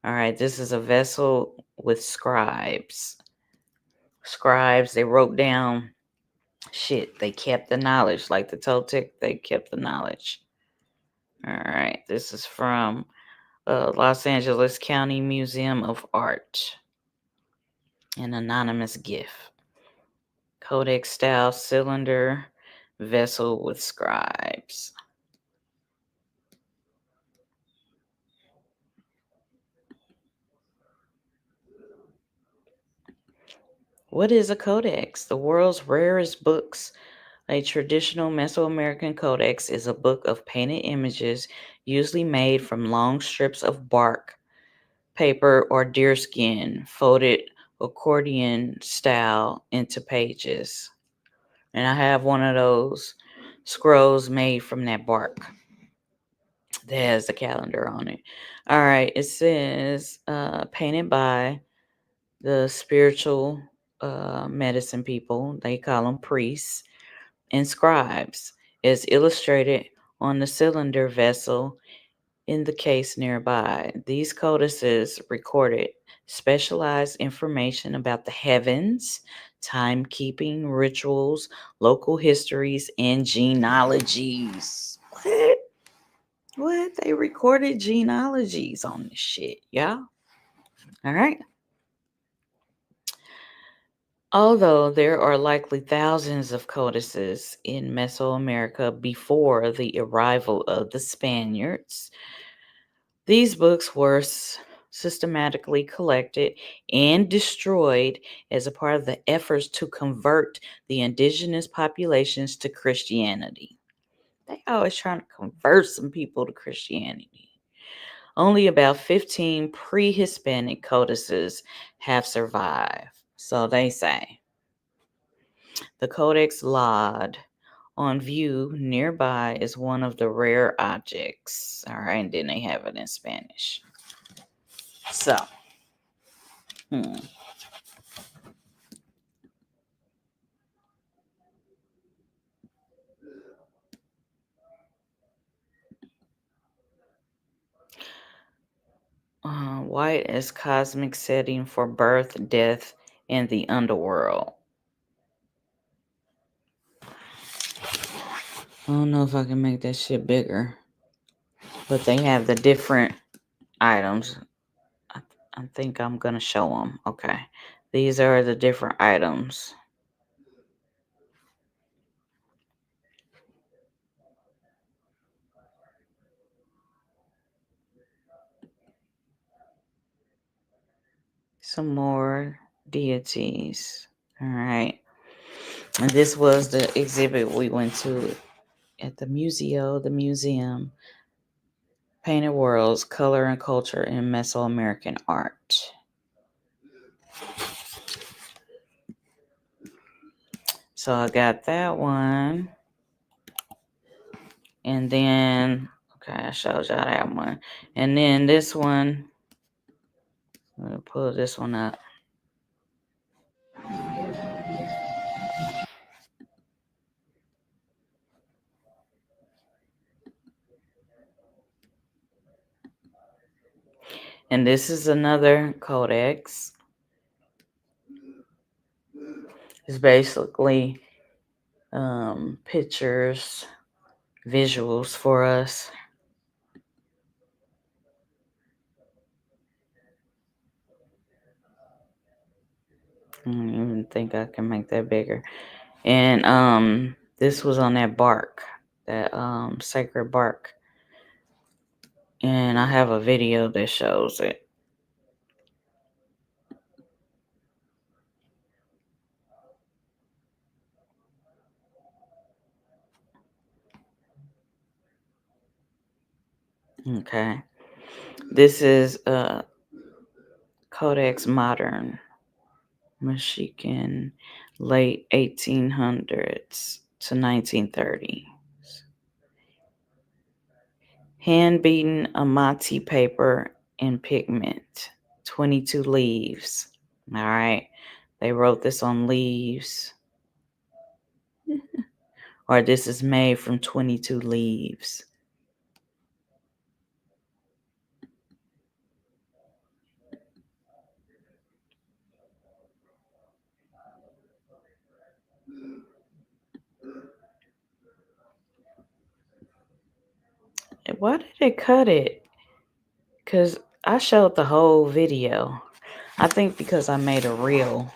All right, this is a vessel with scribes. Scribes, they wrote down Shit, they kept the knowledge. Like the Toltec, they kept the knowledge. All right, this is from Los Angeles County Museum of Art. An anonymous gift. Codex style cylinder vessel with scribes. What is a codex? The world's rarest books. A traditional Mesoamerican codex is a book of painted images, usually made from long strips of bark, paper, or deerskin, folded accordion style into pages. And I have one of those scrolls made from that bark that has the calendar on it. All right, it says painted by the spiritual medicine people. They call them priests and scribes. Is illustrated on the cylinder vessel in the case nearby. These codices recorded specialized information about the heavens, timekeeping, rituals, local histories, and genealogies. What? What? They recorded genealogies on this shit, yeah? All right. Although there are likely thousands of codices in Mesoamerica before the arrival of the Spaniards, these books were systematically collected and destroyed as a part of the efforts to convert the indigenous populations to Christianity. They always trying to convert some people to Christianity. Only about 15 pre-Hispanic codices have survived, so they say. The Codex Lod on view nearby is one of the rare objects. All right, and then they have it in Spanish. So, white as cosmic setting for birth, death, and the underworld. I don't know if I can make that shit bigger, but they have the different items. I think I'm gonna show them. Okay, these are the different items. Some more deities. All right. And this was the exhibit we went to at the museum, Painted Worlds, Color and Culture in Mesoamerican Art. So I got that one. And then, okay, I showed y'all that one. And then this one, I'm going to pull this one up. And this is another codex. It's basically pictures, visuals for us. I don't even think I can make that bigger. And this was on that bark, that sacred bark. And I have a video that shows it. Okay. This is Codex Modern, Michigan, late 1800s to 1930s. Hand-beaten amati paper and pigment, 22 leaves. All right. They wrote this on leaves. Or this is made from 22 leaves. Why did it cut it? Because I showed the whole video. I think because I made a reel,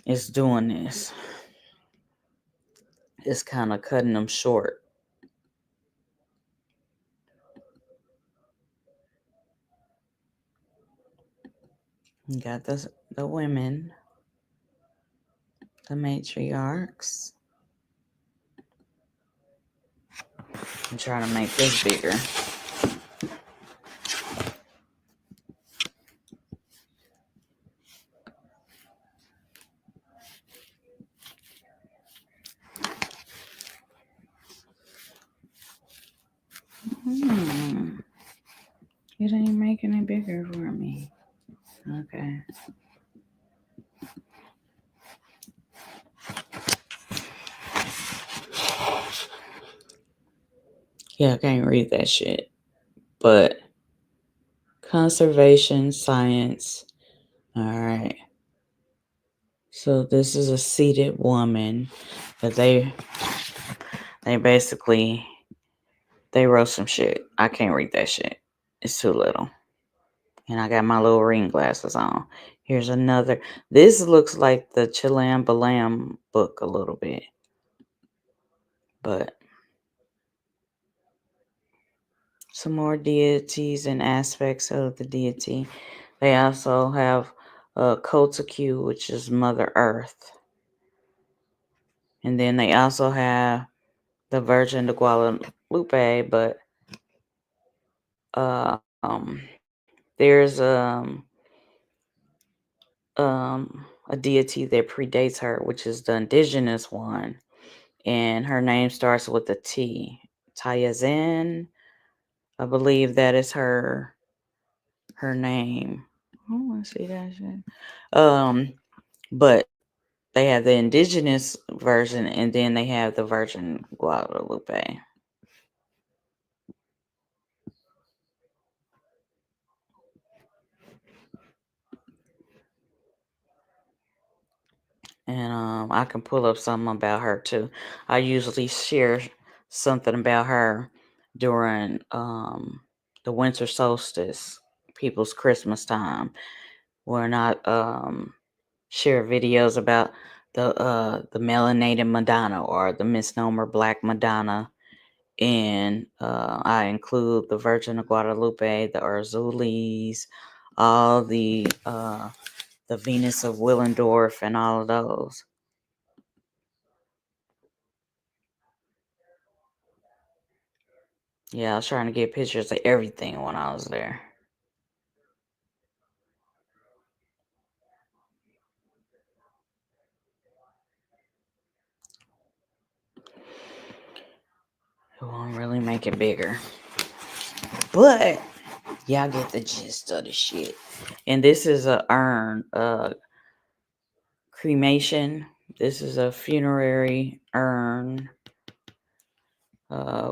it's doing this. It's kind of cutting them short. You got the women, the matriarchs. I'm trying to make this bigger. It ain't making it bigger for me. Okay. Yeah, I can't read that shit. But conservation science. All right. So this is a seated woman, but they basically they wrote some shit. I can't read that shit. It's too little. And I got my little reading glasses on. Here's another. This looks like the Chilam Balam book a little bit. But some more deities and aspects of the deity. They also have Kotaku, which is Mother Earth. And then they also have the Virgin de Guadalupe, but there's a deity that predates her, which is the indigenous one, and her name starts with a T. Tayazin, I believe that is her name. I want to see that shit. But they have the indigenous version, and then they have the Virgin Guadalupe. And I can pull up something about her too. I usually share something about her during the winter solstice, people's Christmas time, when I share videos about the melanated Madonna or the misnomer Black Madonna. And I include the Virgin of Guadalupe, the Urzulis, all the Venus of Willendorf, and all of those. Yeah, I was trying to get pictures of everything when I was there. It won't really make it bigger. But y'all get the gist of the shit. And this is a urn, cremation. This is a funerary urn.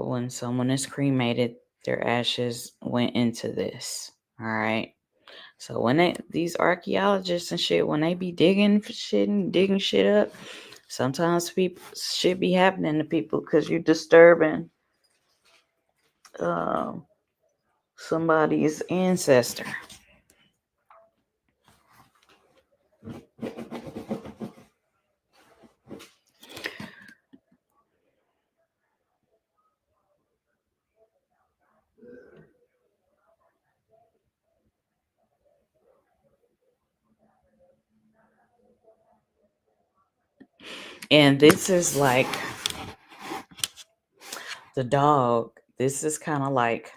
When someone is cremated, their ashes went into this. All right. So when these archaeologists and shit, when they be digging for shit and digging shit up, sometimes people shit be happening to people because you're disturbing somebody's ancestor. And this is like the dog. This is kind of like,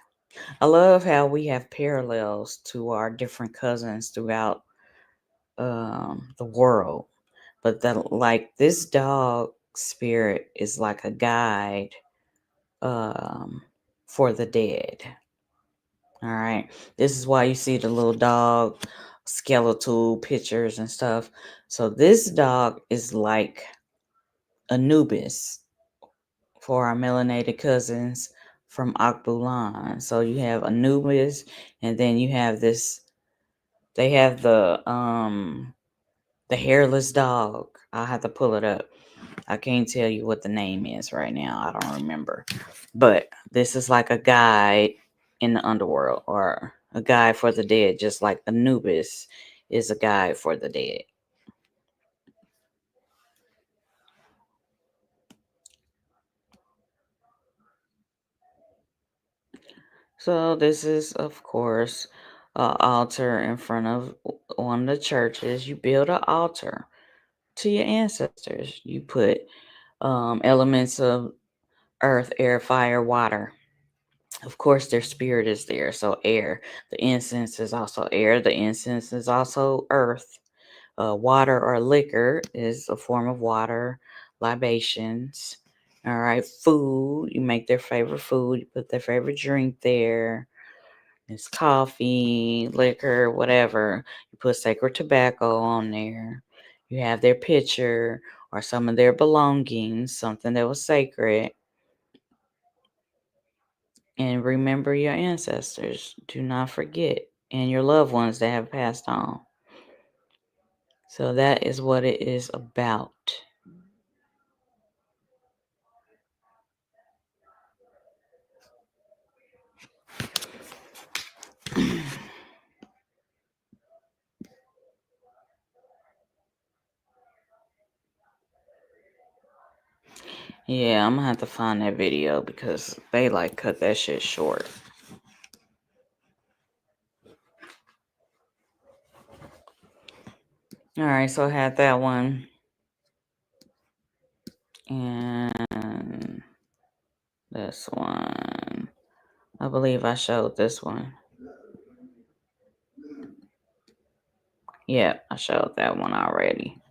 I love how we have parallels to our different cousins throughout the world. But like this dog spirit is like a guide for the dead. All right. This is why you see the little dog skeletal pictures and stuff. So this dog is like Anubis for our melanated cousins from Akbulan. So you have Anubis, and then you have this. They have the hairless dog. I'll have to pull it up. I can't tell you what the name is right now. I don't remember. But this is like a guide in the underworld, or a guide for the dead, just like Anubis is a guide for the dead. So this is, of course, an altar in front of one of the churches. You build an altar to your ancestors. You put elements of earth, air, fire, water. Of course, their spirit is there. So air. The incense is also air. The incense is also earth. Water or liquor is a form of water. Libations. All right. Food. You make their favorite food. You put their favorite drink there. It's coffee, liquor, whatever. You put sacred tobacco on there. You have their picture or some of their belongings, something that was sacred. And remember your ancestors. Do not forget. And your loved ones that have passed on. So that is what it is about. Yeah, I'm gonna have to find that video because they like cut that shit short. Alright, so I had that one. And this one. I believe I showed this one. Yeah, I showed that one already.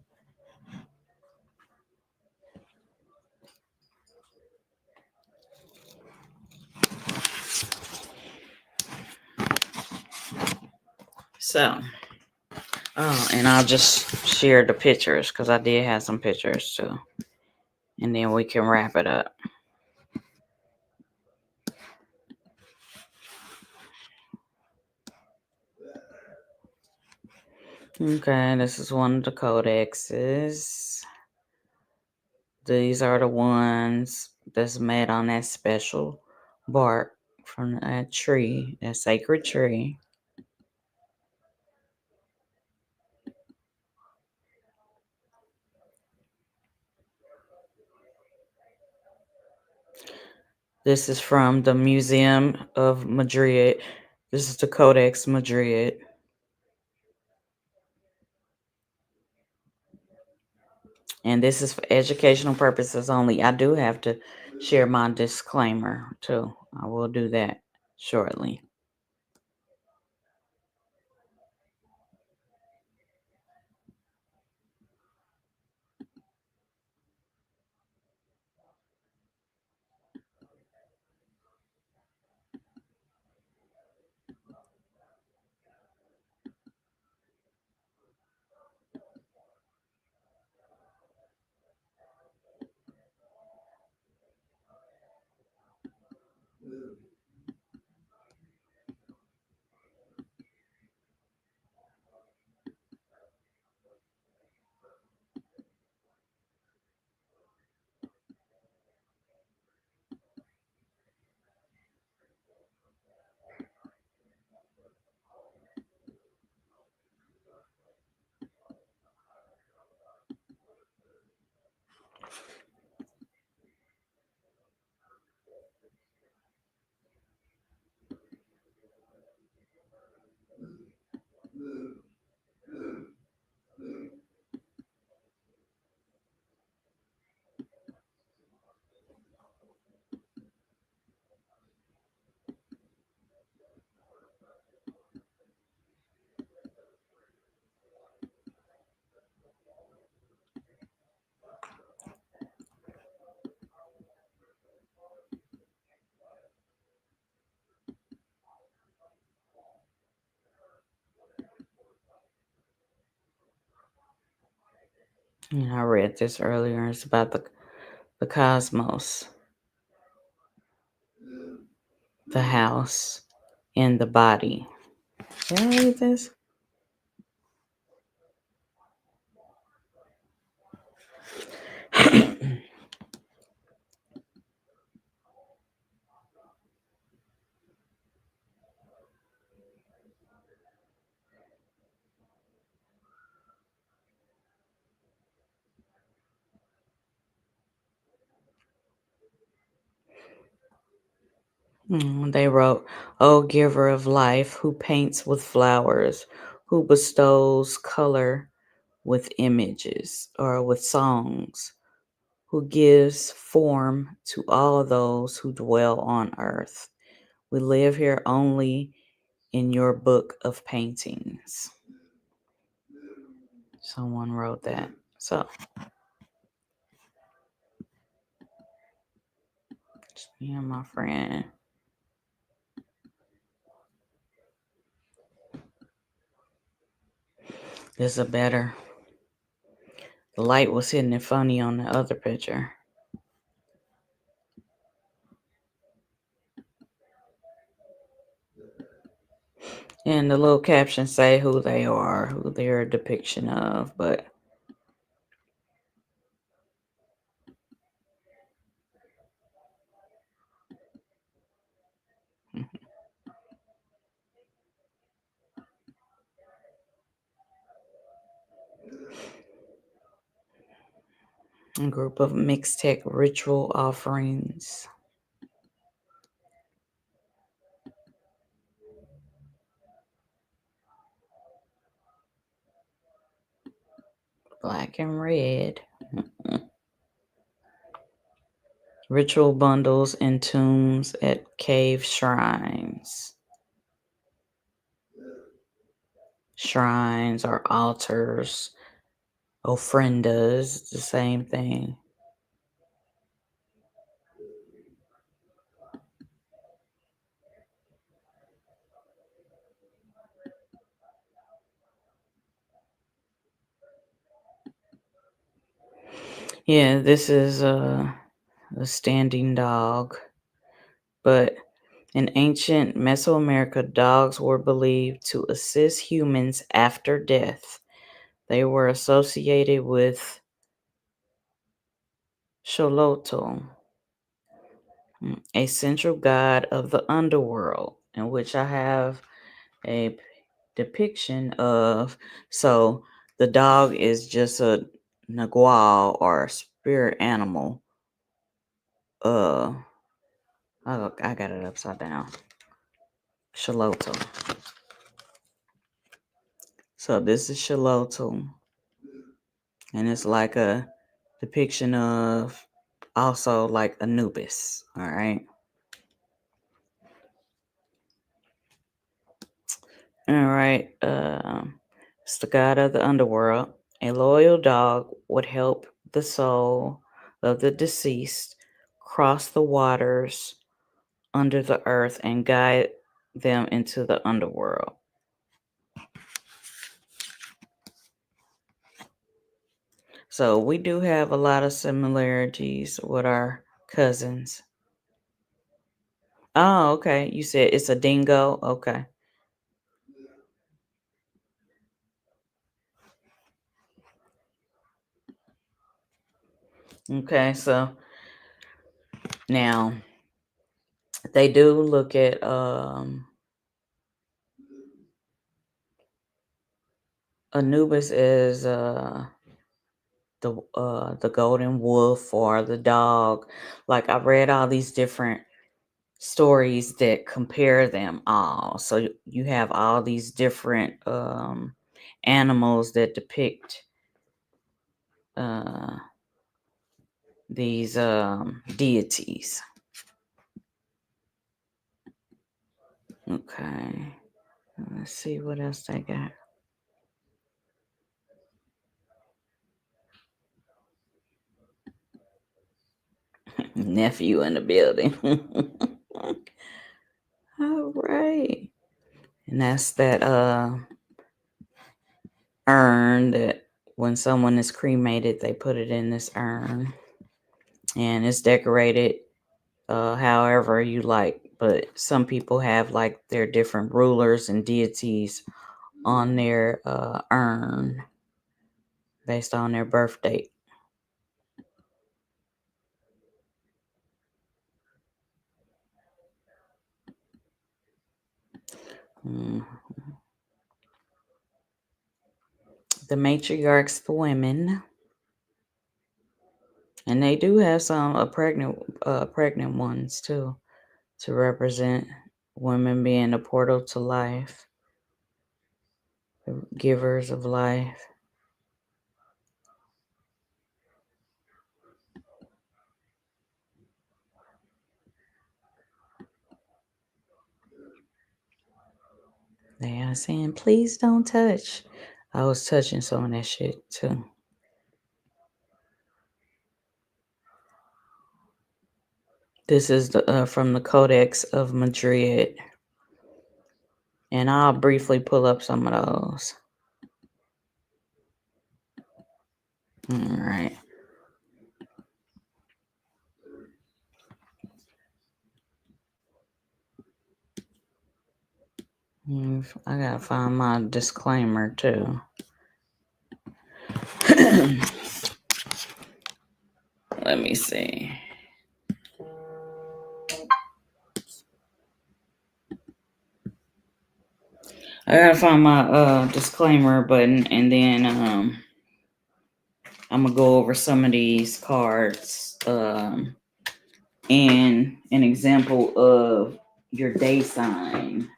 So, and I'll just share the pictures because I did have some pictures too. And then we can wrap it up. Okay, this is one of the codexes. These are the ones that's made on that special bark from that tree, that sacred tree. This is from the Museum of Madrid. This is the Codex Madrid. And this is for educational purposes only. I do have to share my disclaimer too. I will do that shortly. And I read this earlier. It's about the cosmos, the house, and the body. Did I read this? They wrote, "O giver of life, who paints with flowers, who bestows color with images or with songs, who gives form to all those who dwell on earth. We live here only in your book of paintings." Someone wrote that. So, me and my friend. This is a better. The light was hitting it funny on the other picture. And the little captions say who they are, who they're a depiction of, but a group of Mixtec ritual offerings. Black and red. Ritual bundles and tombs at cave shrines. Shrines or altars, ofrendas, the same thing. Yeah, this is a standing dog. But in ancient Mesoamerica, dogs were believed to assist humans after death. They were associated with Xolotl, a central god of the underworld, in which I have a depiction of. So the dog is just a nagual or a spirit animal. I got it upside down. Xolotl. So this is Xolotl, and it's like a depiction of also like Anubis. All right. All right. It's the god of the underworld. A loyal dog would help the soul of the deceased cross the waters under the earth and guide them into the underworld. So we do have a lot of similarities with our cousins. Oh, okay. You said it's a dingo. Okay. Okay. So now they do look at Anubis as the golden wolf or the dog. Like I read all these different stories that compare them all. So you have all these different animals that depict these deities. Okay. Let's see what else they got. Nephew in the building. All right. And that's that urn that when someone is cremated, they put it in this urn. And it's decorated however you like. But some people have like their different rulers and deities on their urn based on their birth date. The matriarchs, the women, and they do have some pregnant ones too. to represent women being the portal to life, the givers of life. They are saying, please don't touch. I was touching some of that shit too. This is from the Codex of Madrid. And I'll briefly pull up some of those. All right. I gotta find my disclaimer too. Let me see. I gotta find my disclaimer button, and then I'm gonna go over some of these cards and an example of your day sign,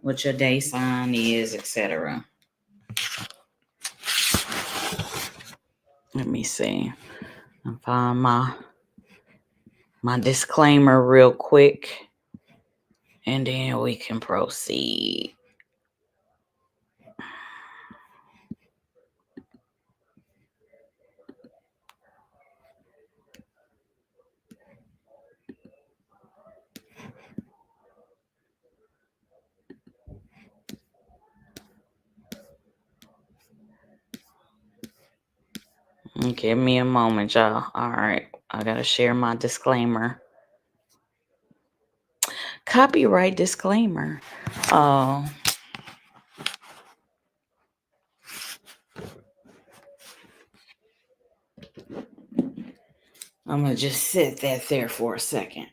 what your day sign is, etc. Let me see. I'll find my disclaimer real quick, and then we can proceed. Give me a moment, y'all. All right. I got to share my disclaimer. Copyright disclaimer. I'm going to just sit that there for a second.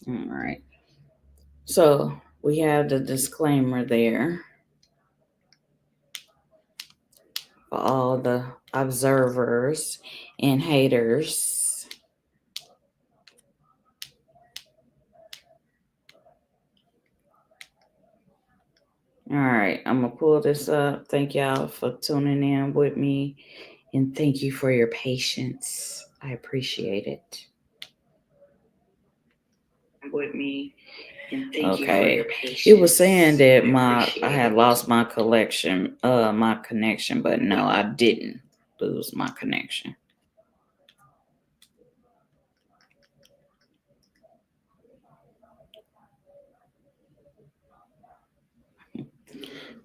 All right. So we have the disclaimer there for all the observers and haters. All right. I'm going to pull this up. Thank y'all for tuning in with me. And thank you for your patience. I appreciate it. With me. And thank you for your patience. It was saying that I had lost my connection, but no, I didn't lose my connection.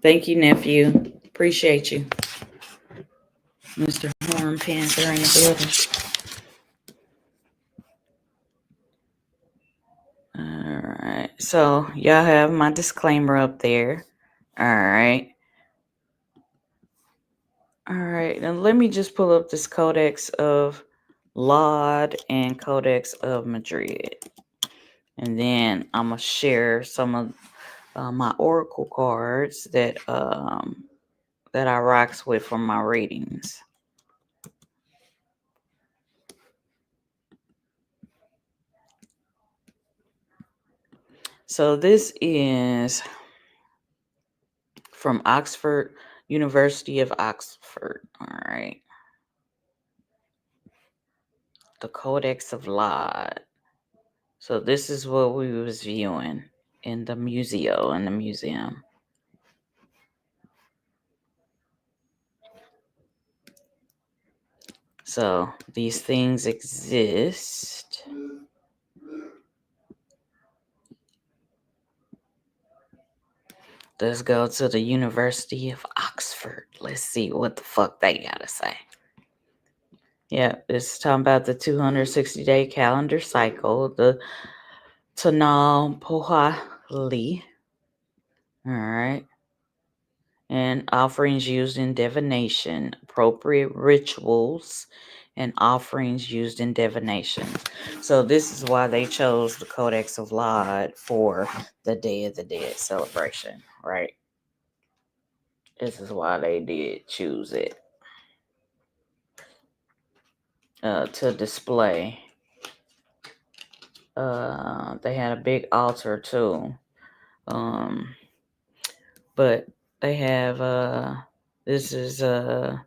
Thank you, nephew. Appreciate you. Mr. Horn Panther in the building. All right. So y'all have my disclaimer up there. All right. All right. Now let me just pull up this Codex of Laud and Codex of Madrid. And then I'm going to share some of my oracle cards that I rocks with for my readings. So this is from Oxford, University of Oxford. All right. The Codex of Laud. So this is what we was viewing in the museum. So these things exist. Let's go to the University of Oxford. Let's see what the fuck they gotta say. Yeah, it's talking about the 260-day calendar cycle, the Tanal Pohali. All right. And offerings used in divination, appropriate rituals, and offerings used in divination. So this is why they chose the Codex of Laud for the Day of the Dead celebration, right? This is why they did choose it to display. They had a big altar too, but they have this is all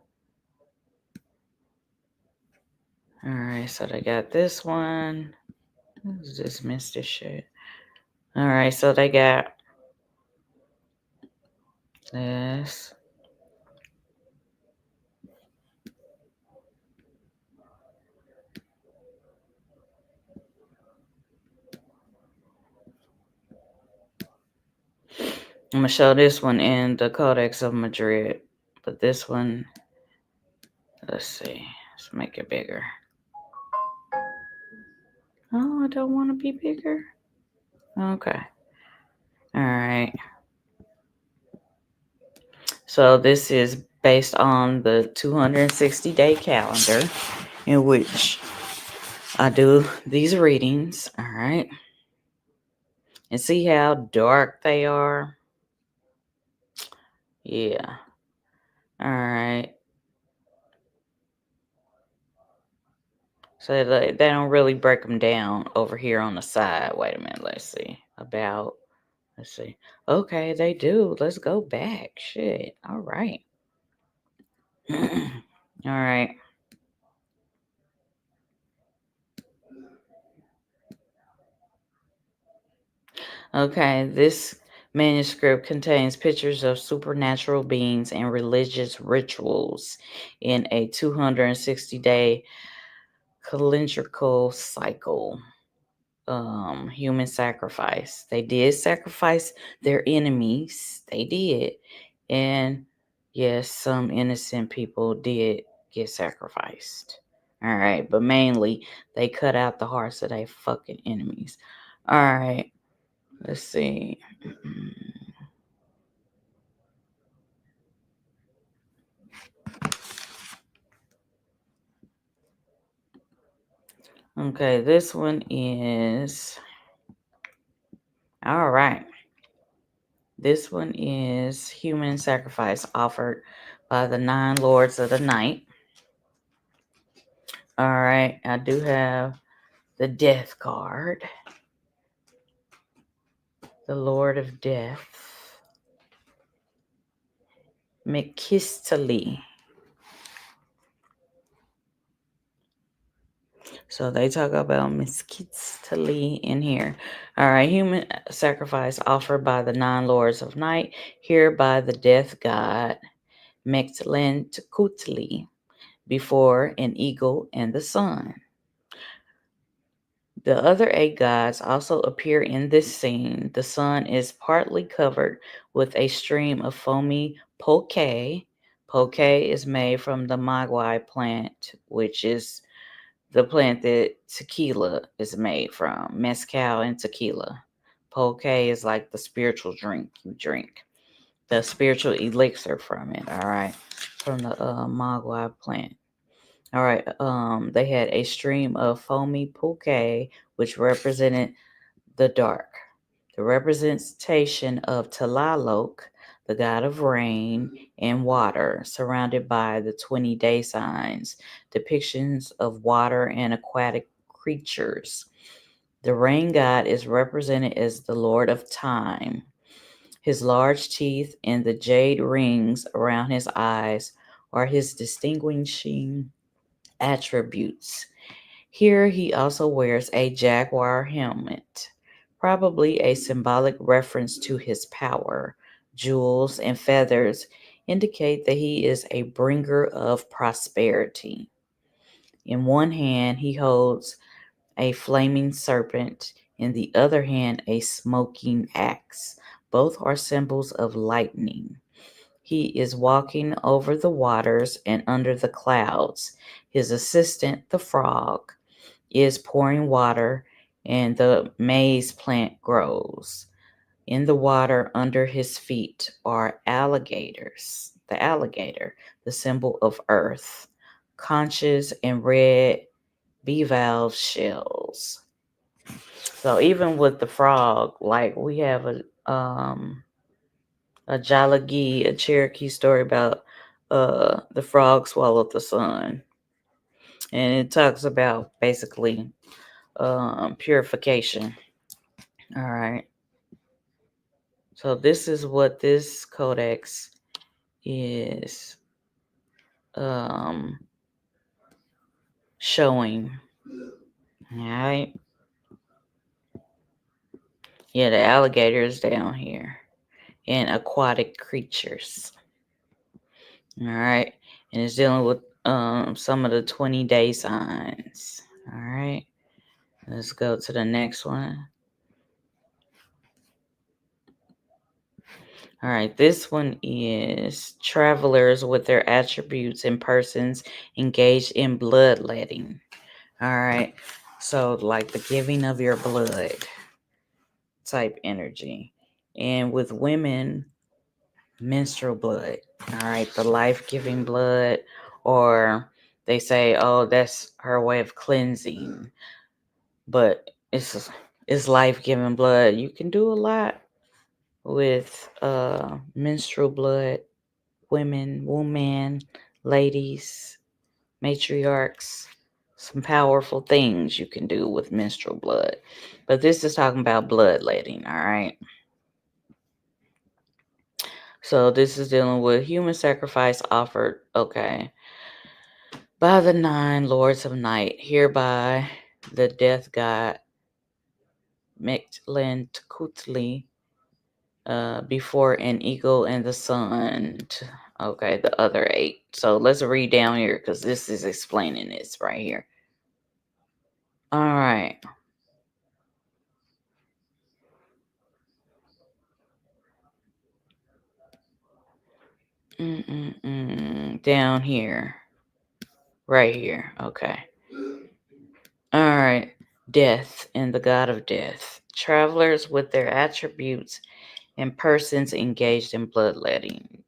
right. So they got this one. Just missed this shit. All right, so they got this. I'm gonna show this one in the Codex of Madrid, but this one, let's see, let's make it bigger. Oh, I don't want to be bigger. Okay. All right. So this is based on the 260-day calendar in which I do these readings. All right. And see how dark they are? Yeah. All right. So they don't really break them down over here on the side. Wait a minute. Let's see. Let's see. Okay, they do. Let's go back. Shit. All right. All right. Okay, this manuscript contains pictures of supernatural beings and religious rituals in a 260-day calendrical cycle. Human sacrifice. They did sacrifice their enemies. They did. And yes, some innocent people did get sacrificed. All right, but mainly they cut out the hearts of their fucking enemies. All right, let's see. Okay, this one is all right. This one is human sacrifice offered by the 9 lords of the night. All right, I do have the death card. The Lord of Death. Mekistali. So they talk about Mekistali in here. All right, human sacrifice offered by the 9 lords of night, here by the death god Mektlantecutli, before an eagle and the sun. The other 8 gods also appear in this scene. The sun is partly covered with a stream of foamy poke. Poke is made from the maguey plant, which is the plant that tequila is made from. Mezcal and tequila. Poke is like the spiritual drink you drink. The spiritual elixir from it, all right? From the maguey plant. All right. They had a stream of foamy pulque, which represented the dark. The representation of Tlaloc, the god of rain and water, surrounded by the 20-day signs, depictions of water and aquatic creatures. The rain god is represented as the Lord of Time. His large teeth and the jade rings around his eyes are his distinguishing attributes. Here he also wears a jaguar helmet, probably a symbolic reference to his power. Jewels and feathers indicate that he is a bringer of prosperity. In one hand, he holds a flaming serpent, in the other hand, a smoking axe, Both are symbols of lightning. He is walking over the waters and under the clouds. His assistant, the frog, is pouring water, and the maize plant grows. In the water under his feet are alligators. The alligator, the symbol of earth, conches and red bivalve shells. So even with the frog, like we have a Jalagi, a Cherokee story about the frog swallowed the sun, and it talks about basically purification. All right. So this is what this codex is showing. All right. Yeah, the alligators down here and aquatic creatures. All right. And it's dealing with some of the 20-day signs. All right. Let's go to the next one. All right, this one is travelers with their attributes and persons engaged in bloodletting. All right, so like the giving of your blood type energy. And with women, menstrual blood. All right, the life giving blood, or they say, oh, that's her way of cleansing, but it's life giving blood. You can do a lot with menstrual blood. Women, ladies, matriarchs, some powerful things you can do with menstrual blood. But this is talking about bloodletting, all right? So this is dealing with human sacrifice offered, okay, by the 9 lords of night, hereby the death god Mictlantecuhtli, before an eagle and the sun. Okay, the other 8. So let's read down here because this is explaining this right here. All right. Down here. Right here. Okay. All right. Death and the god of death. Travelers with their attributes and persons engaged in bloodletting.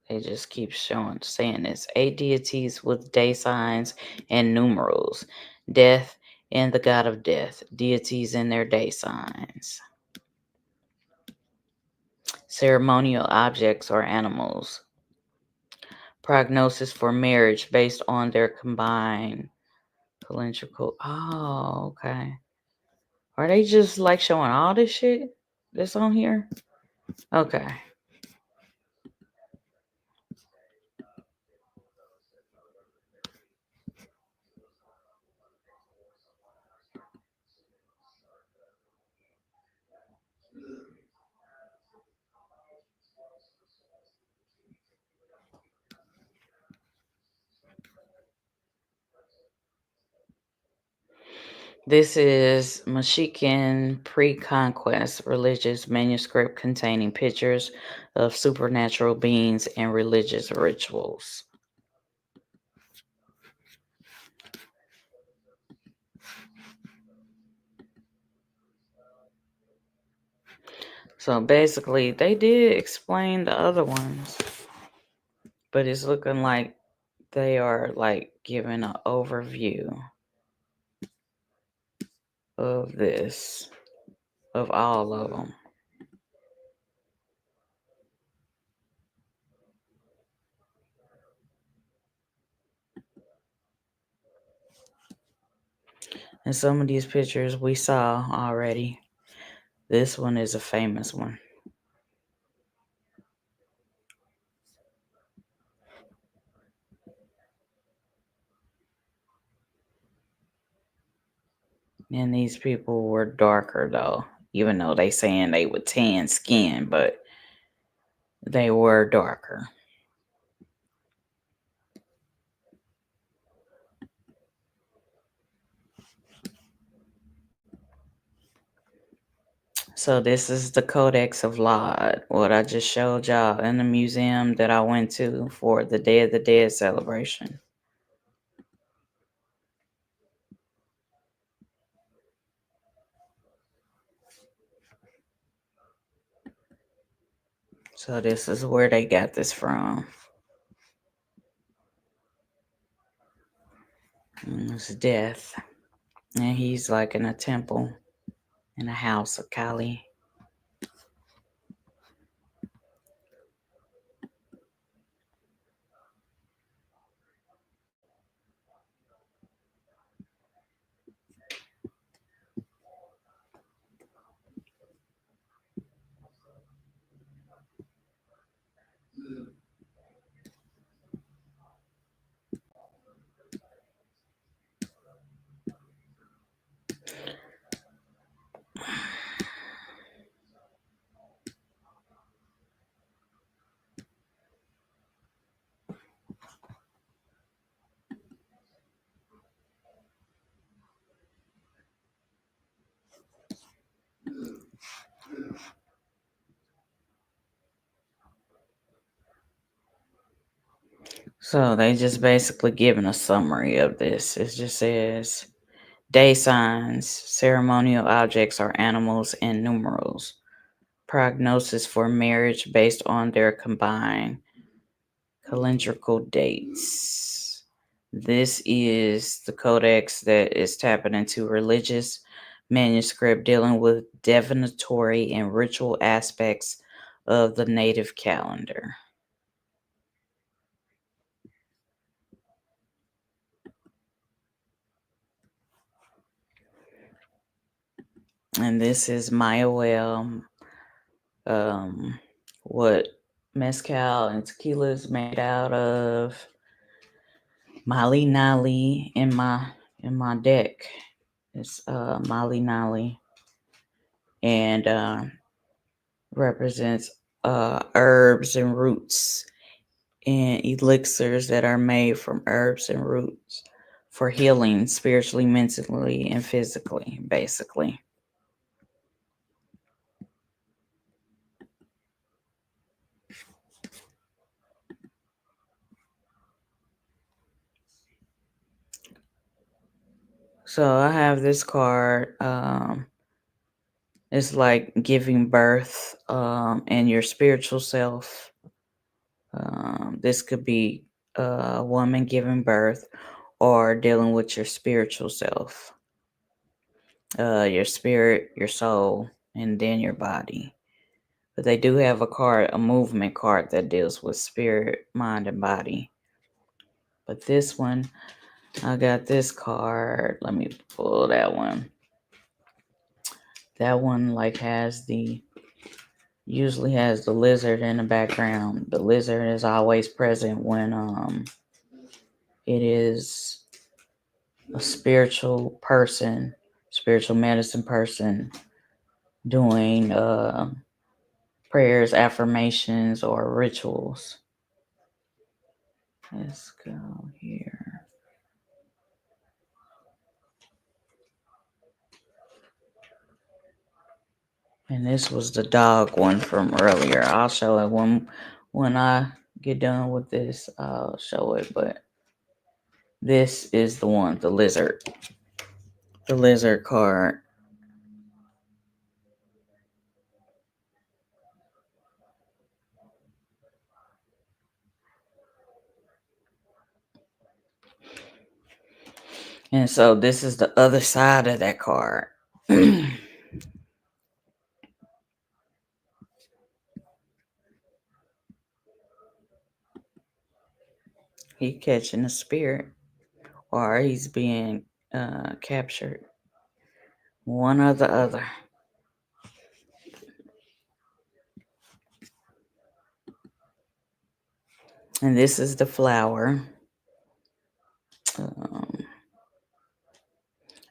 They just keep saying this. 8 deities with day signs and numerals. Death and the god of death. Deities and their day signs. Ceremonial objects or animals. Prognosis for marriage based on their combined calendrical. Oh, okay. Are they just like showing all this shit that's on here? Okay. This is Meshican pre-conquest religious manuscript containing pictures of supernatural beings and religious rituals. So basically, they did explain the other ones, but it's looking like they are like giving an overview of this, of all of them. And some of these pictures we saw already. This one is a famous one. And these people were darker though, even though they saying they were tan skin, but they were darker. So this is the Codex of Laud, what I just showed y'all in the museum that I went to for the Day of the Dead celebration. So this is where they got this from. And it's death. And he's like in a temple, in a house of Kali. So they just basically giving a summary of this. It just says day signs, ceremonial objects are animals and numerals. Prognosis for marriage based on their combined calendrical dates. This is the codex that is tapping into religious manuscript dealing with divinatory and ritual aspects of the native calendar. And this is Mayoel, what mezcal and tequila is made out of. Mali Nali in my deck. It's Mali Nali, and represents herbs and roots and elixirs that are made from herbs and roots for healing spiritually, mentally, and physically, basically. So I have this card. It's like giving birth and your spiritual self. This could be a woman giving birth or dealing with your spiritual self, your spirit, your soul, and then your body. But they do have a movement card that deals with spirit, mind, and body. But this one, I got this card. Let me pull that one. That one usually has the lizard in the background. The lizard is always present when it is a spiritual person, spiritual medicine person doing prayers, affirmations, or rituals. Let's go here. And this was the dog one from earlier. I'll show it when I get done with this. I'll show it, but this is the one, the lizard card. And so this is the other side of that card. He catching a spirit, or he's being captured. One or the other. And this is the flower.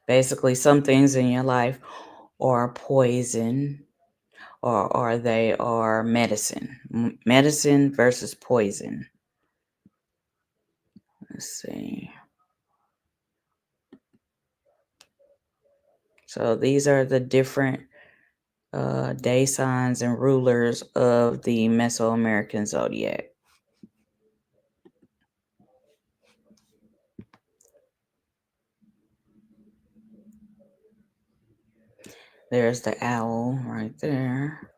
Basically, some things in your life are poison, or they are medicine. Medicine versus poison. Let's see. So these are the different day signs and rulers of the Mesoamerican zodiac. There's the owl right there.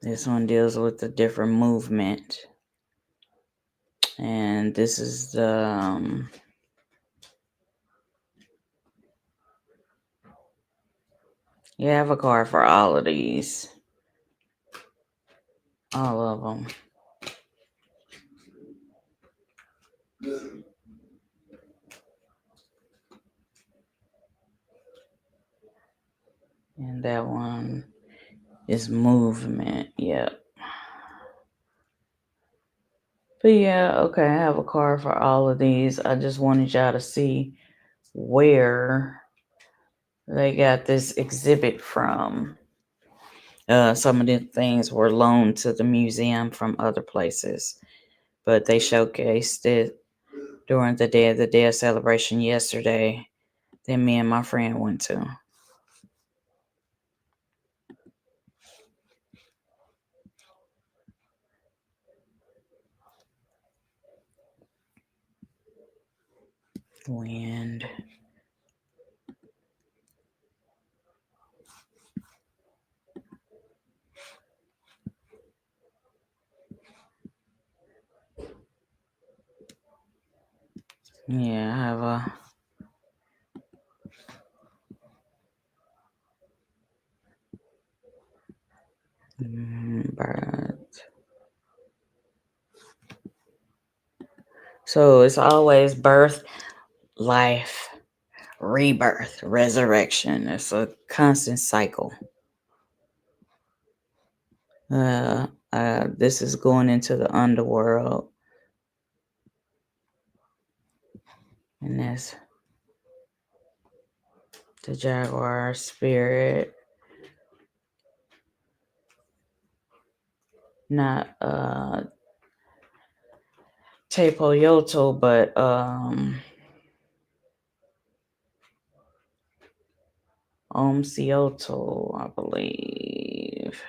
This one deals with the different movement. And this is the you have a card for all of these. All of them. And that one is movement. Yep. But yeah, okay, I have a card for all of these. I just wanted y'all to see where they got this exhibit from. Some of the things were loaned to the museum from other places, but they showcased it during the Day of the Dead celebration yesterday that me and my friend went to. Wind. Yeah, I have a bird. So it's always birth, life, rebirth, resurrection. It's a constant cycle. This is going into the underworld. And that's the Jaguar spirit. Not Tepoyoto, but Omsioto, I believe.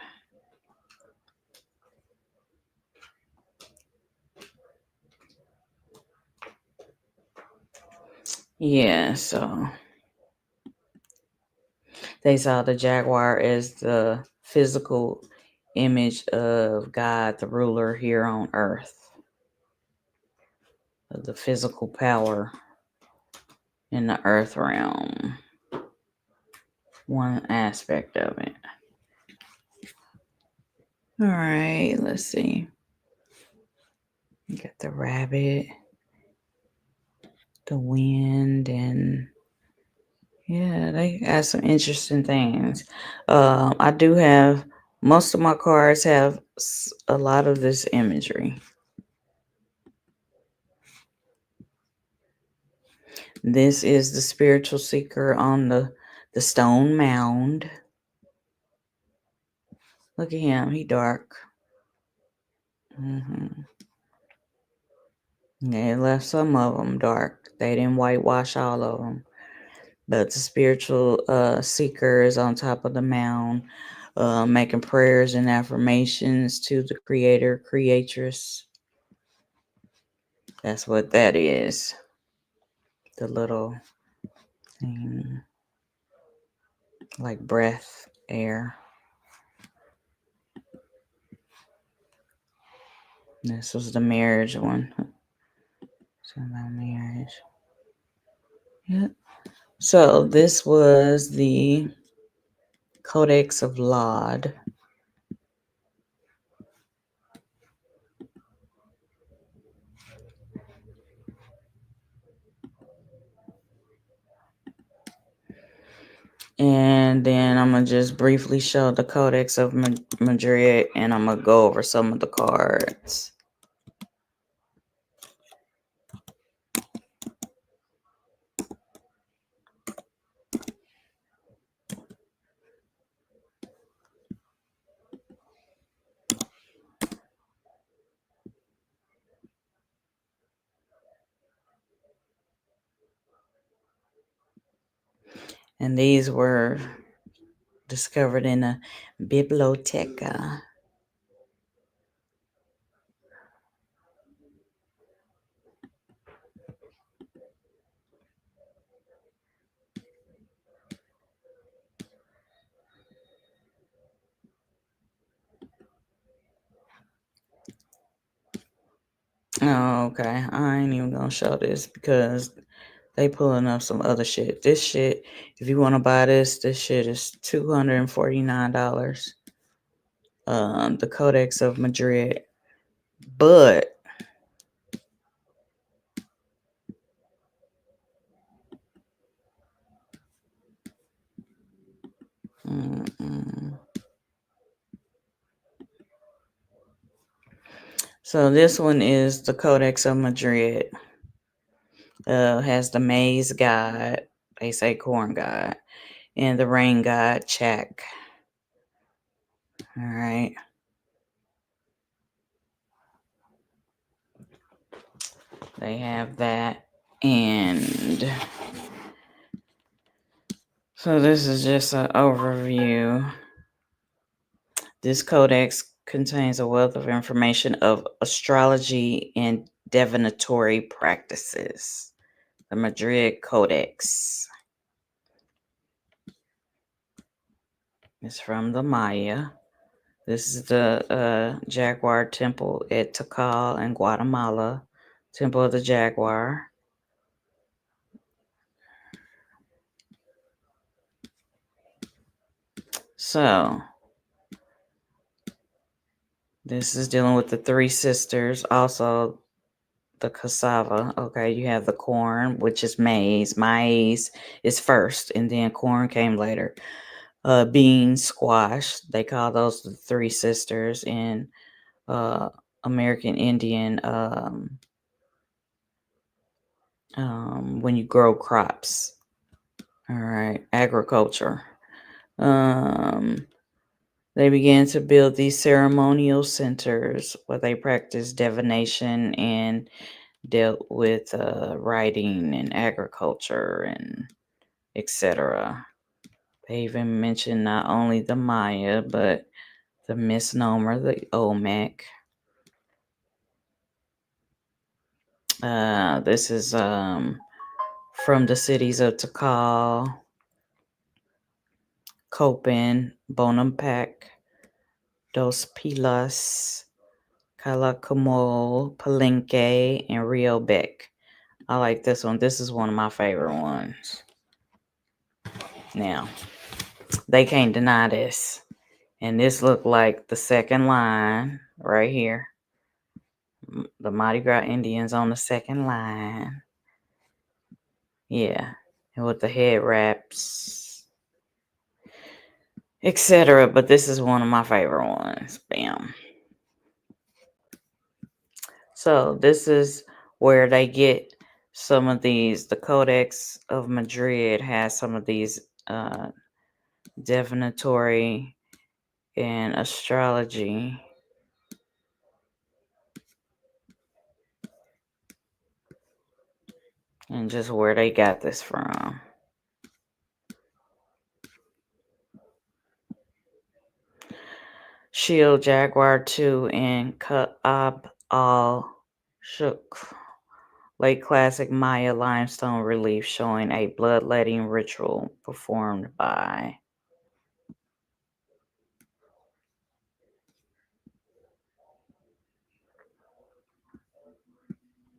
Yeah, so they saw the jaguar as the physical image of God, the ruler here on earth, of the physical power in the earth realm. One aspect of it. All right, let's see. You got the rabbit, the wind, and yeah, they got some interesting things. I do have, most of my cards have a lot of this imagery. This is the spiritual seeker on the stone mound. Look at him, he dark. They left some of them dark. They didn't whitewash all of them. But the spiritual seeker is on top of the mound, making prayers and affirmations to the creator, creatress. That's what that is. The little thing, like breath, air. This was the marriage one. So about marriage. Yep. So this was the Codex of Laud. And then I'm going to just briefly show the Codex of Madrid, and I'm going to go over some of the cards. And these were discovered in a biblioteca. Oh, okay. I ain't even gonna show this because they pulling up some other shit. This shit, if you want to buy this shit is $249. The Codex of Madrid. But so this one is the Codex of Madrid. Has the maize god, they say corn god, and the rain god, Chak. All right. They have that. And so this is just an overview. This codex contains a wealth of information of astrology and divinatory practices. The Madrid Codex is from the Maya. This is the Jaguar Temple at Tikal in Guatemala, Temple of the Jaguar. So, this is dealing with the three sisters, also the cassava. Okay, you have the corn, which is maize. Maize is first, and then corn came later. Beans, squash, they call those the three sisters in American Indian when you grow crops. All right, agriculture. They began to build these ceremonial centers where they practiced divination and dealt with writing and agriculture and etc. They even mentioned not only the Maya, but the misnomer, the Olmec. This is from the cities of Tikal, Copan, Bonampak, Dos Pilas, Calakmul, Palenque, and Rio Bec. I like this one. This is one of my favorite ones. Now, they can't deny this. And this looked like the second line right here. The Mardi Gras Indians on the second line. Yeah. And with the head wraps, etc. But this is one of my favorite ones. Bam. So this is where they get some of these. The Codex of Madrid has some of these divinatory and astrology. And just where they got this from. Shield Jaguar 2 and Ka'ab al-Shuk. Late classic Maya limestone relief showing a bloodletting ritual performed by.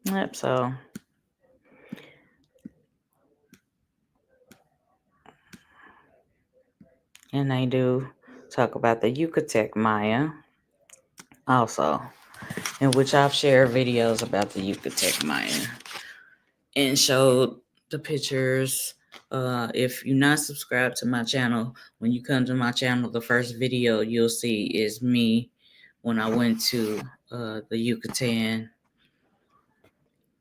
Yep, so. And they do talk about the Yucatec Maya also, in which I've shared videos about the Yucatec Maya and showed the pictures. If you're not subscribed to my channel, when you come to my channel, the first video you'll see is me when I went to the Yucatan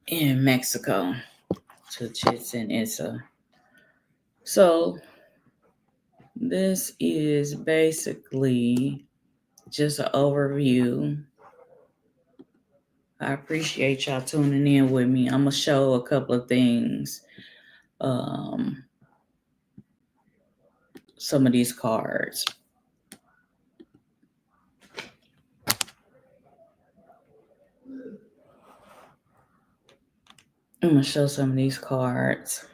in Mexico to Chichen Itza. So this is basically just an overview. I appreciate y'all tuning in with me. I'm going to show a couple of things. some of these cards. I'm going to show some of these cards.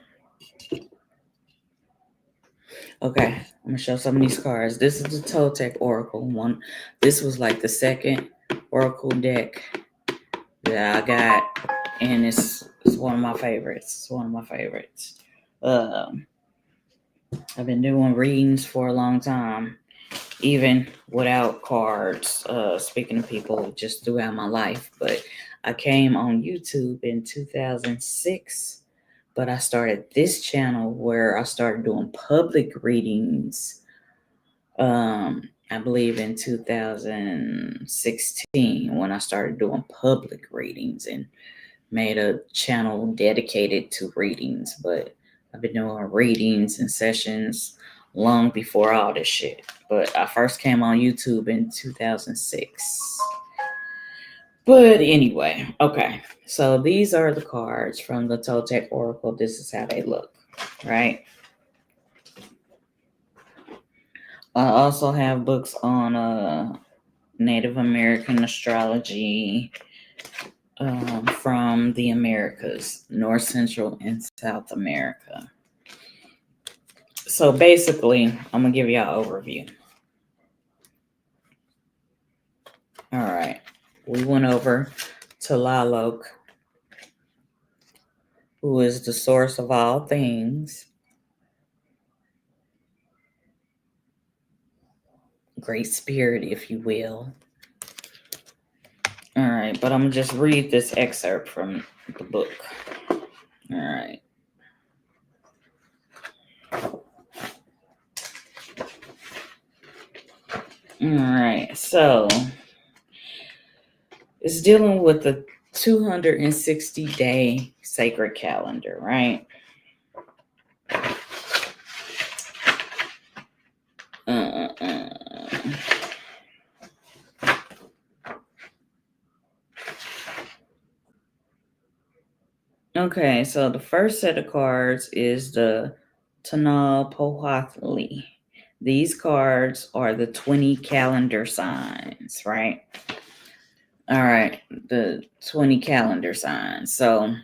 Okay, I'm going to show some of these cards. This is the Toltec Oracle one. This was like the second Oracle deck that I got, and it's one of my favorites. It's one of my favorites. I've been doing readings for a long time, even without cards, speaking to people just throughout my life. But I came on YouTube in 2006, but I started this channel where I started doing public readings, I believe in 2016, when I started doing public readings and made a channel dedicated to readings. But I've been doing readings and sessions long before all this shit. But I first came on YouTube in 2006. But anyway, okay. So these are the cards from the Toltec Oracle. This is how they look, right? I also have books on Native American astrology from the Americas, North, Central, and South America. So basically, I'm going to give y'all an overview. All right. We went over to Tlaloc, who is the source of all things. Great spirit, if you will. All right, but I'm going to just read this excerpt from the book. All right. All right, so it's dealing with the 260-day sacred calendar, right? Okay, so the first set of cards is the Tanapohatli. These cards are the 20 calendar signs, right? All right, the 20 calendar signs. So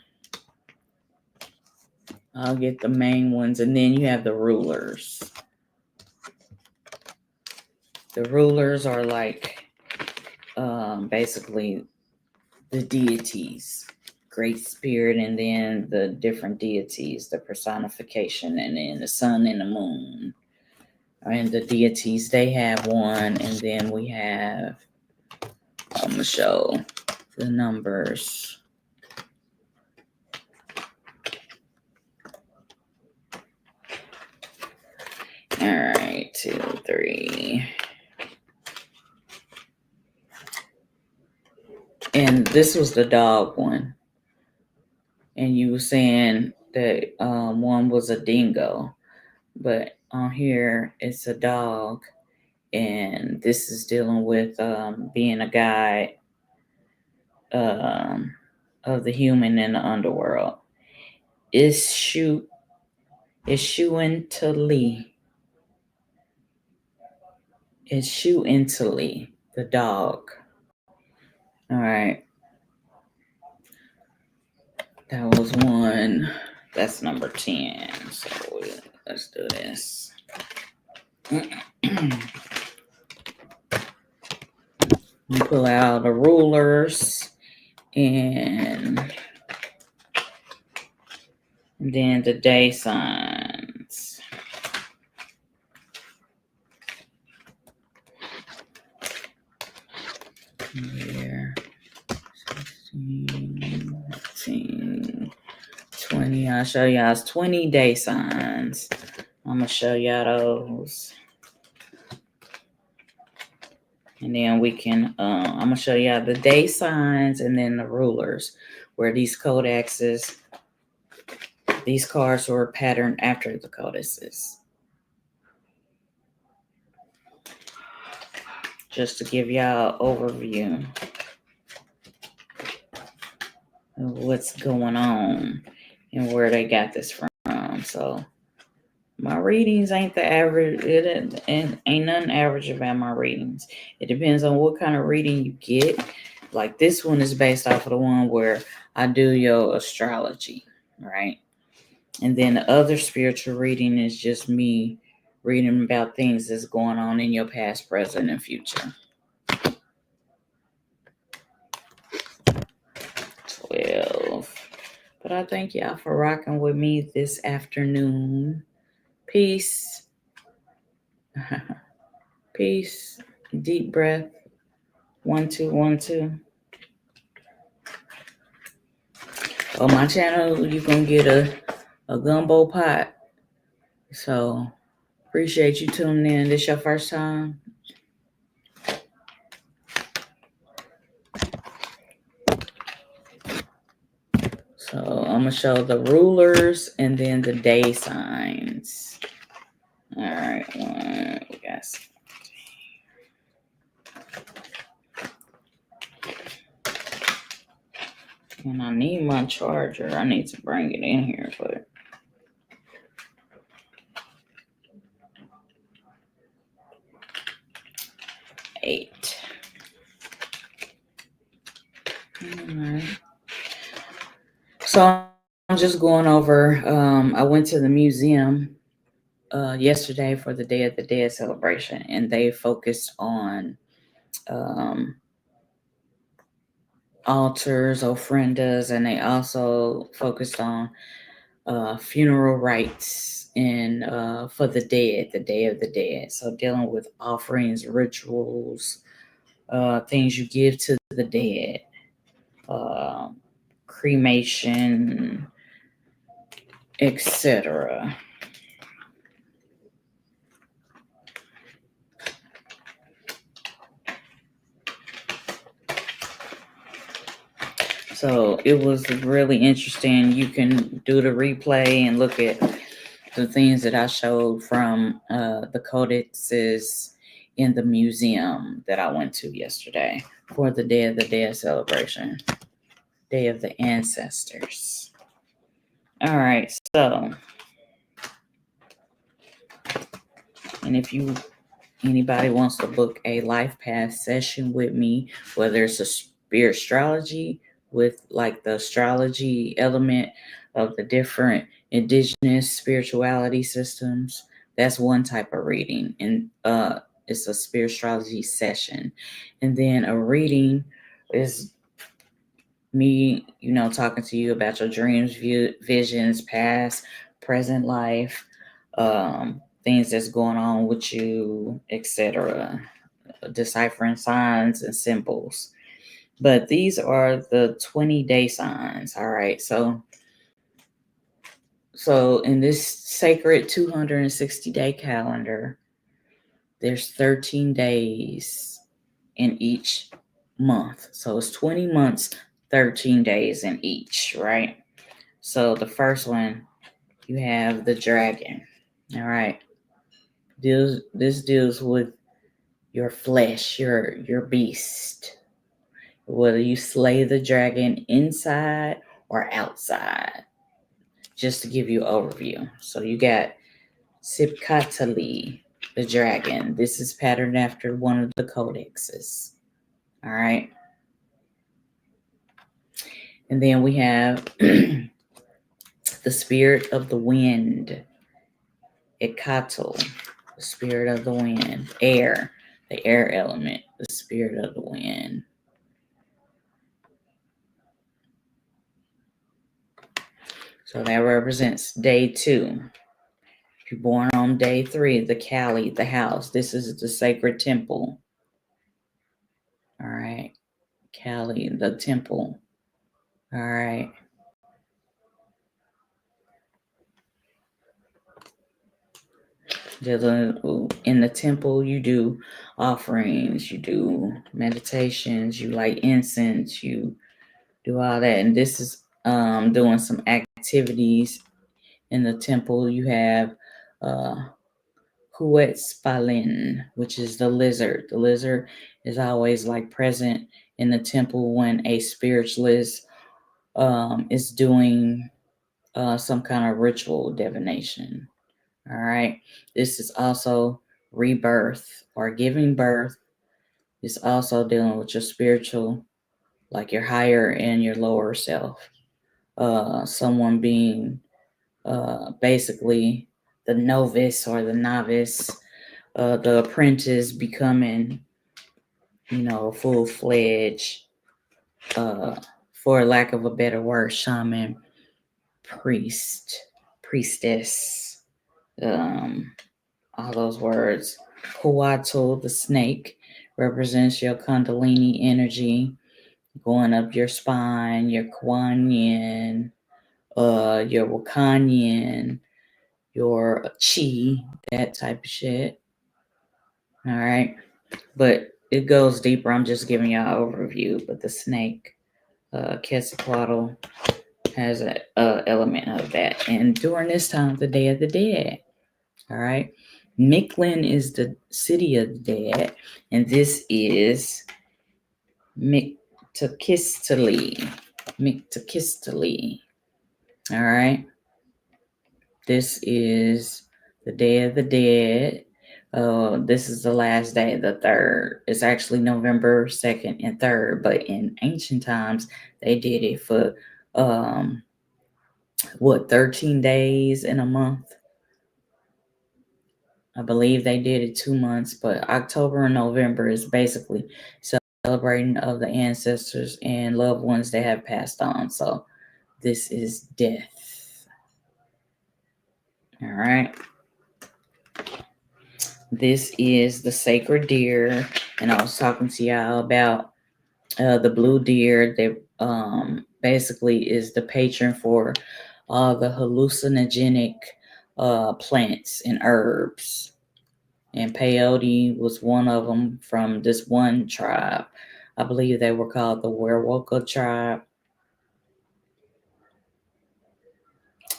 I'll get the main ones, and then you have the rulers. The rulers are like basically the deities, Great Spirit, and then the different deities, the personification, and then the sun and the moon. And the deities, they have one, and then we have, I'm going to show the numbers. All right, 2, 3. And this was the dog one. And you were saying that one was a dingo. But on here, it's a dog. And this is dealing with being a guide of the human in the underworld. It's Shuintali. It's Shuintali, the dog. All right. That was one. That's number 10. So let's do this. You pull out the rulers and then the day signs. Here, 16, 18, 20. I'll show y'all 20 day signs. I'm going to show y'all those. And then we can, I'm going to show y'all the day signs and then the rulers, where these codexes, these cards were patterned after the codices. Just to give y'all an overview of what's going on and where they got this from. So my readings ain't the average. It ain't nothing average about my readings. It depends on what kind of reading you get. Like this one is based off of the one where I do your astrology, right? And then the other spiritual reading is just me reading about things that's going on in your past, present, and future. 12. But I thank y'all for rocking with me this afternoon. Peace. Peace. Deep breath. 1, 2, 1, 2. On my channel, you gonna get a gumbo pot. So appreciate you tuning in. This your first time? So I'm gonna show the rulers and then the day signs. All right, we got. And I need my charger. I need to bring it in here, but. Eight. All right. So I'm just going over. I went to the museum yesterday for the Day of the Dead celebration, and they focused on altars, ofrendas, and they also focused on funeral rites and for the dead, the Day of the Dead. So dealing with offerings, rituals, things you give to the dead, cremation, etc. So it was really interesting. You can do the replay and look at the things that I showed from the codexes in the museum that I went to yesterday for the Day of the Dead celebration, Day of the Ancestors. All right, so, and if anybody wants to book a life path session with me, whether it's a SpiritStrology with like the astrology element of the different indigenous spirituality systems, that's one type of reading, and it's a SpiritStrology session. And then a reading is me, talking to you about your dreams, visions, past, present life, things that's going on with you, etc., deciphering signs and symbols. But these are the 20-day signs. All right. So in this sacred 260-day calendar, there's 13 days in each month. So it's 20 months, 13 days in each, right? So the first one, you have the dragon. All right. This deals with your flesh, your beast. Whether you slay the dragon inside or outside. Just to give you an overview. So you got Sipkatali, the dragon. This is patterned after one of the codexes. All right. And then we have the spirit of the wind, Ekatl, the spirit of the wind, air, the air element, the spirit of the wind. So that represents day 2. If you're born on day 3, the Kali, the house. This is the sacred temple. All right. Kali, the temple. All right. In the temple, you do offerings, you do meditations, you light incense, you do all that. And this is doing some activities in the temple. You have Huetzpalin, which is the lizard. The lizard is always like present in the temple when a spiritualist is doing some kind of ritual divination. All right. This is also rebirth or giving birth. It's also dealing with your spiritual, like your higher and your lower self. Someone being basically the novice or the novice, the apprentice becoming, full-fledged, for lack of a better word, shaman, priest, priestess, all those words. Kuato, the snake, represents your Kundalini energy going up your spine, your Kuan Yin, your Wakanyin, your Chi, that type of shit. All right. But it goes deeper. I'm just giving y'all an overview. But the snake, Quetzalcoatl, has an element of that. And during this time, the Day of the Dead. All right. Mictlan is the city of the dead. And this is Mictlantecuhtli. All right. This is the Day of the Dead. This is the last day, the 3rd. It's actually November 2nd and 3rd, but in ancient times, they did it for, 13 days in a month? I believe they did it 2 months, but October and November is basically celebrating of the ancestors and loved ones that have passed on. So this is death. All right. This is the sacred deer, and I was talking to y'all about the blue deer that basically is the patron for all the hallucinogenic plants and herbs. And peyote was one of them from this one tribe. I believe they were called the Werewolka tribe.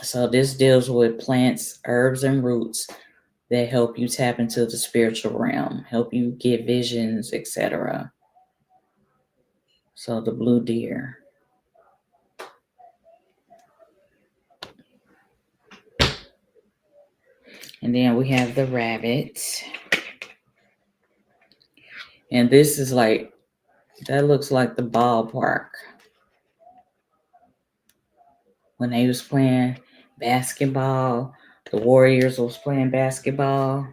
So this deals with plants, herbs, and roots that help you tap into the spiritual realm, help you get visions, etc. So the blue deer. And then we have the rabbit. And this is like, that looks like the ballpark. When they was playing basketball, the Warriors was playing basketball,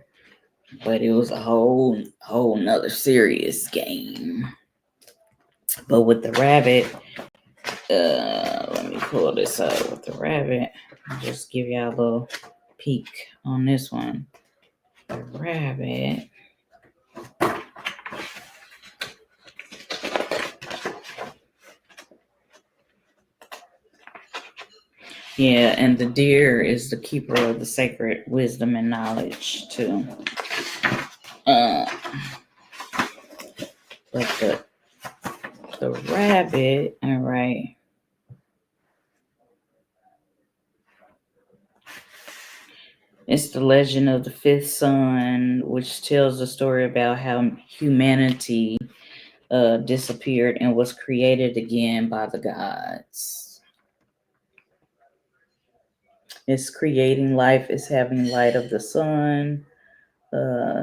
but it was a whole nother serious game. But with the rabbit, let me pull this up. With the rabbit, I'll just give y'all a little peek on this one. The rabbit. Yeah, and the deer is the keeper of the sacred wisdom and knowledge too. But the rabbit, all right. It's the legend of the fifth son, which tells the story about how humanity disappeared and was created again by the gods. It's creating life, it's having light of the sun,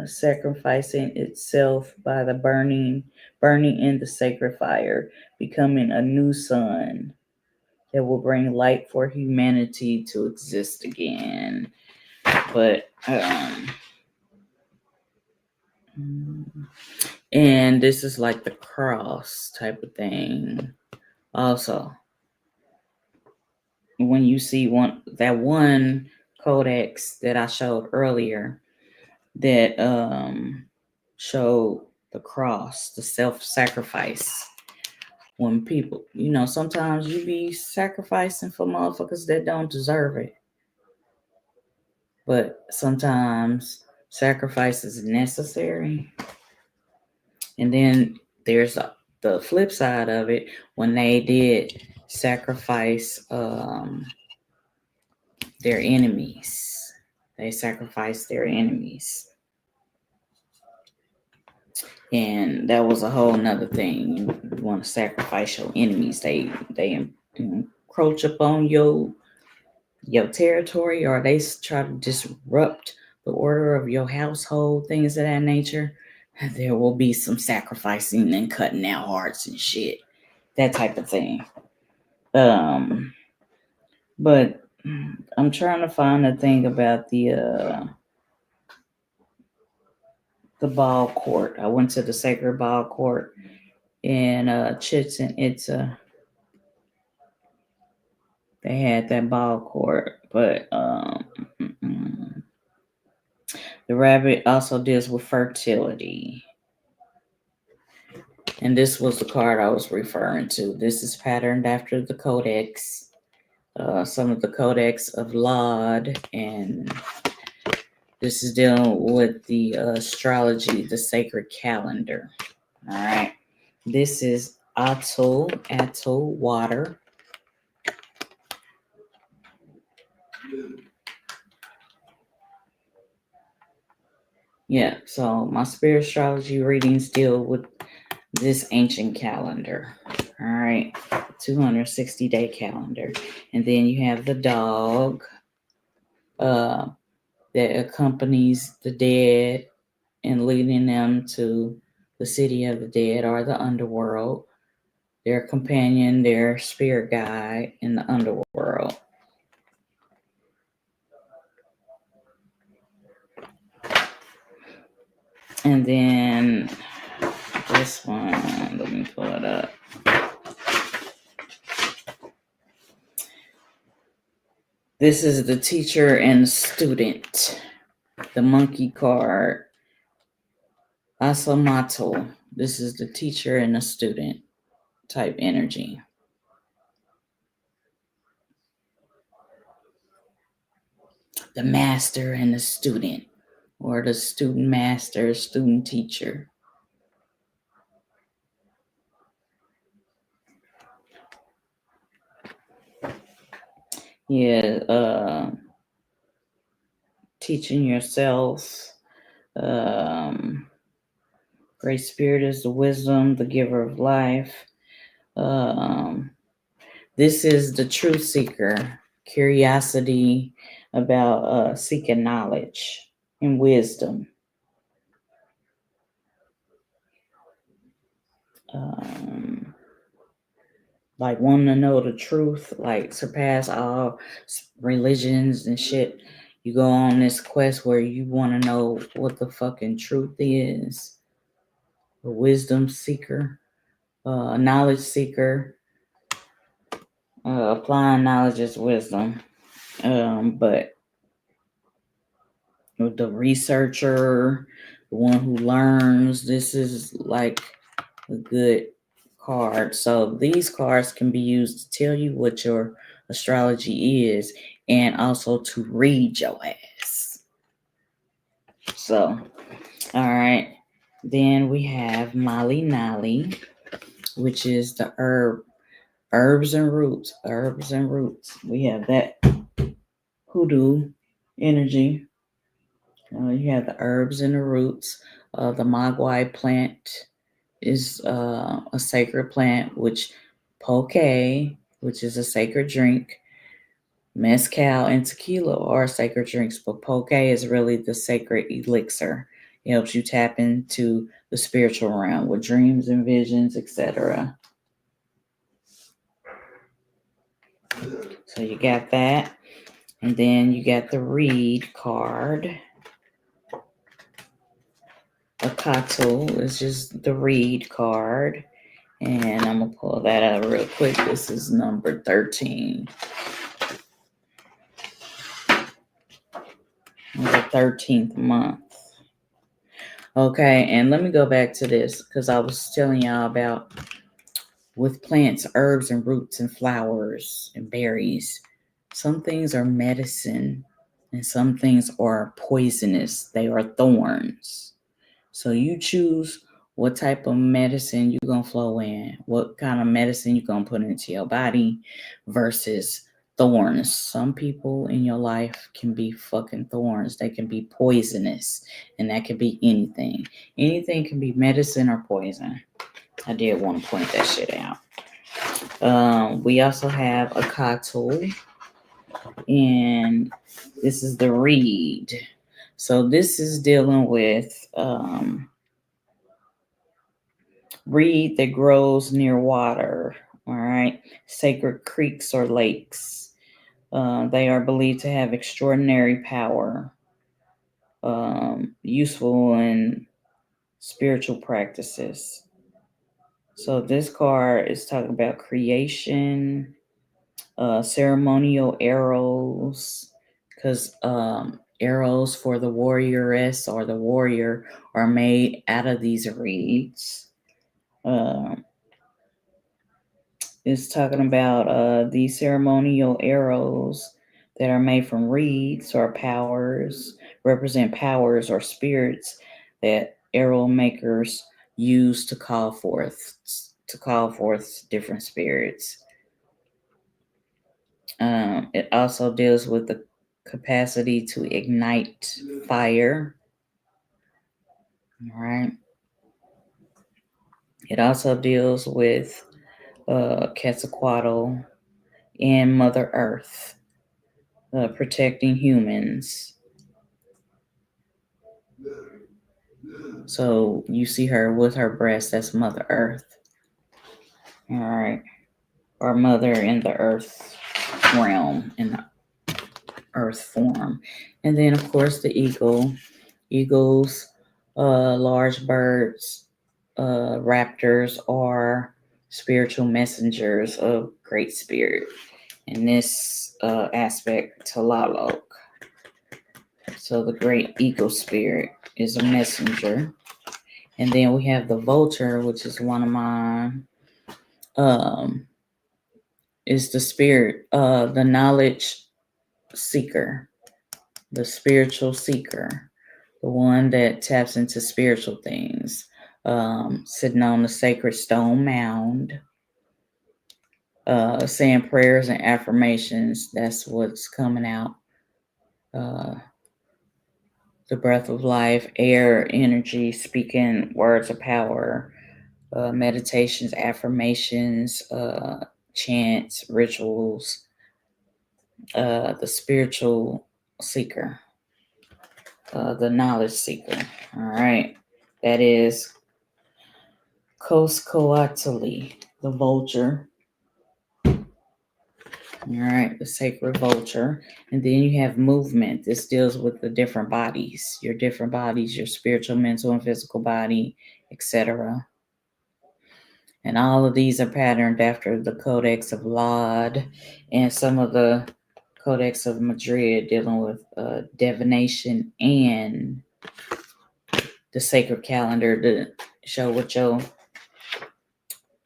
sacrificing itself by the burning in the sacred fire, becoming a new sun that will bring light for humanity to exist again. But and this is like the cross type of thing. Also, when you see that one codex that I showed earlier that showed the cross, the self-sacrifice. When people, sometimes you be sacrificing for motherfuckers that don't deserve it. But sometimes sacrifice is necessary. And then there's the flip side of it, when they did sacrifice their enemies. They sacrificed their enemies. And that was a whole nother thing. You want to sacrifice your enemies. They encroach upon your your territory, or they try to disrupt the order of your household, things of that nature, there will be some sacrificing and cutting out hearts and shit, that type of thing. But I'm trying to find a thing about the ball court. I went to the sacred ball court in Chichen Itza. They had that ball court, but the rabbit also deals with fertility. And this was the card I was referring to. This is patterned after the Codex, some of the Codex of Laud, and this is dealing with the astrology, the sacred calendar. All right. This is Atul, water. Yeah, so my SpiritStrology readings deal with this ancient calendar. All right, 260-day calendar. And then you have the dog that accompanies the dead and leading them to the city of the dead or the underworld. Their companion, their spirit guide in the underworld. And then this one, let me pull it up. This is the teacher and the student. The monkey card. Asamato. This is the teacher and the student type energy. The master and the student, or the student master, student teacher. Yeah, teaching yourself. Great Spirit is the wisdom, the giver of life. This is the truth seeker, curiosity about seeking knowledge and wisdom. Like wanting to know the truth, like surpass all religions and shit. You go on this quest where you want to know what the fucking truth is. A wisdom seeker, a knowledge seeker, applying knowledge is wisdom. But the researcher, the one who learns, this is like a good card. So these cards can be used to tell you what your astrology is and also to read your ass. So, all right. Then we have Mali Nali, which is the herbs and roots. Herbs and roots. We have that hoodoo energy. You have the herbs and the roots. The Magwai plant is a sacred plant, which poke, which is a sacred drink. Mezcal and tequila are sacred drinks, but poke is really the sacred elixir. It helps you tap into the spiritual realm with dreams and visions, etc. So you got that. And then you got the read card. Akato is just the read card. And I'm going to pull that out real quick. This is number 13. The 13th month. Okay, and let me go back to this because I was telling y'all about with plants, herbs and roots and flowers and berries. Some things are medicine and some things are poisonous. They are thorns. So you choose what type of medicine you're going to flow in, what kind of medicine you're going to put into your body versus thorns. Some people in your life can be fucking thorns. They can be poisonous, and that can be anything. Anything can be medicine or poison. I did want to point that shit out. We also have a Couture. And this is the reed. So this is dealing with reed that grows near water. All right. Sacred creeks or lakes. They are believed to have extraordinary power, useful in spiritual practices. So this card is talking about creation, ceremonial arrows, because arrows for the warrioress or the warrior are made out of these reeds. It's talking about these ceremonial arrows that are made from reeds or powers, represent powers or spirits that arrow makers use to call forth different spirits. It also deals with the capacity to ignite fire. All right. It also deals with Quetzalcoatl and Mother Earth, protecting humans. So you see her with her breast, that's Mother Earth. All right. Or Mother in the Earth realm, in the Earth form. And then, of course, the eagle. Eagles, large birds, raptors are spiritual messengers of Great Spirit. In this aspect, Tlaloc. So the Great Eagle Spirit is a messenger. And then we have the vulture, which is one of mine. Is the spirit, the knowledge seeker, the spiritual seeker, the one that taps into spiritual things, sitting on the sacred stone mound, saying prayers and affirmations. That's what's coming out. The breath of life, air, energy, speaking words of power, meditations, affirmations, chants, rituals, the spiritual seeker, the knowledge seeker. All right. That is Quetzalcoatl, the vulture. All right, the sacred vulture. And then you have movement. This deals with the different bodies, your spiritual, mental, and physical body, etc. And all of these are patterned after the Codex of Laud and some of the Codex of Madrid, dealing with divination and the sacred calendar to show what your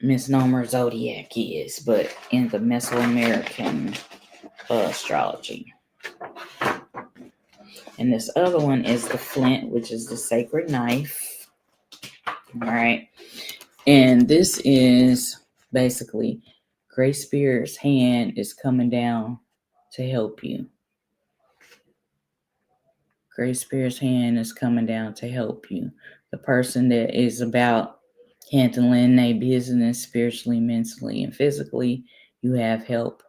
misnomer zodiac is, but in the Mesoamerican astrology. And this other one is the flint, which is the sacred knife. All right. And this is basically Great Spirit's hand is coming down to help you. Great Spirit's hand is coming down to help you. The person that is about handling their business spiritually, mentally, and physically, you have help.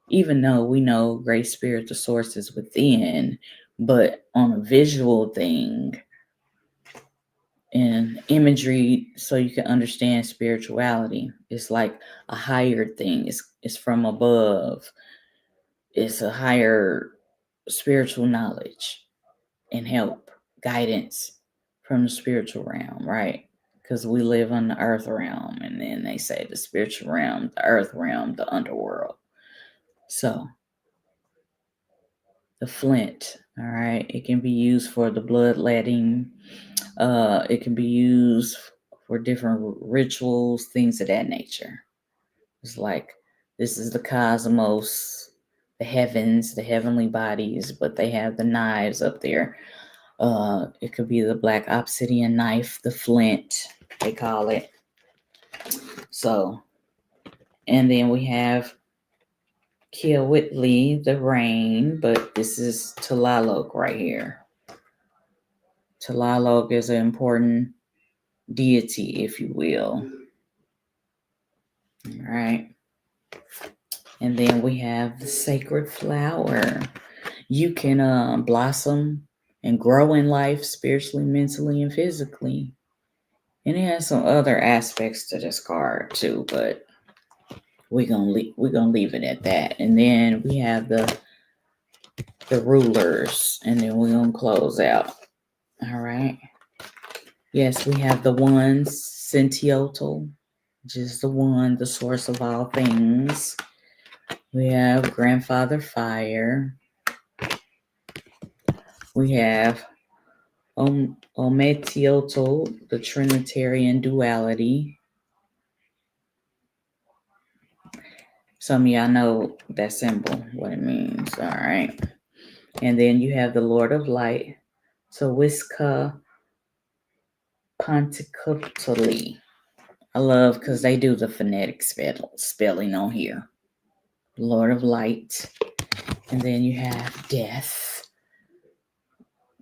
Even though we know Great Spirit, the source, is within, but on a visual thing and imagery, so you can understand spirituality, it's like a higher thing. It's from above. It's a higher spiritual knowledge and help, guidance from the spiritual realm, right? Because we live on the earth realm, and then they say the spiritual realm, the earth realm, the underworld. So the flint, all right, it can be used for the bloodletting. It can be used for different rituals, things of that nature. It's like, this is the cosmos, the heavens, the heavenly bodies, but they have the knives up there. It could be the black obsidian knife, the flint, they call it. So, and then we have Kiawitli, the rain, but this is Tlaloc right here. Tlaloc is an important deity, if you will. All right. And then we have the sacred flower. You can blossom and grow in life spiritually, mentally, and physically. And it has some other aspects to this card too, but we're gonna leave it at that. And then we have the rulers, and then we're gonna close out. All right. Yes, we have the one Sentiotl, which is the one, the source of all things. We have Grandfather Fire. We have Ometiotl, the Trinitarian duality. Some of y'all know that symbol, what it means. All right. And then you have the Lord of Light, Tawiska Ponticutali. I love because they do the phonetic spelling on here. Lord of Light. And then you have Death.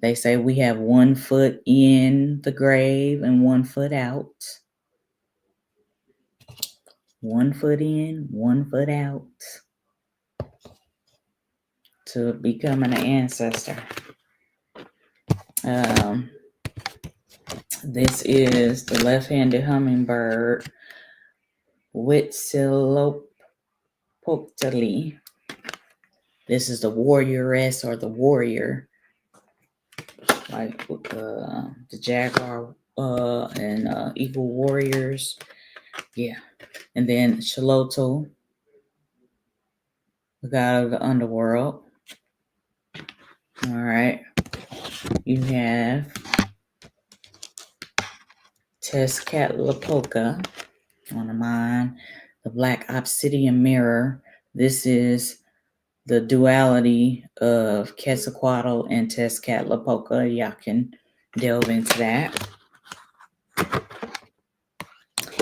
They say we have 1 foot in the grave and 1 foot out. 1 foot in, 1 foot out to becoming an ancestor. This is the left-handed hummingbird, Huitzilopochtli. This is the warrioress or the warrior, like the jaguar and eagle warriors. Yeah. And then Xolotl, the god of the underworld. All right. You have Tezcatlipoca, one of mine, the black obsidian mirror. This is the duality of Quetzalcoatl and Tezcatlipoca. Y'all can delve into that.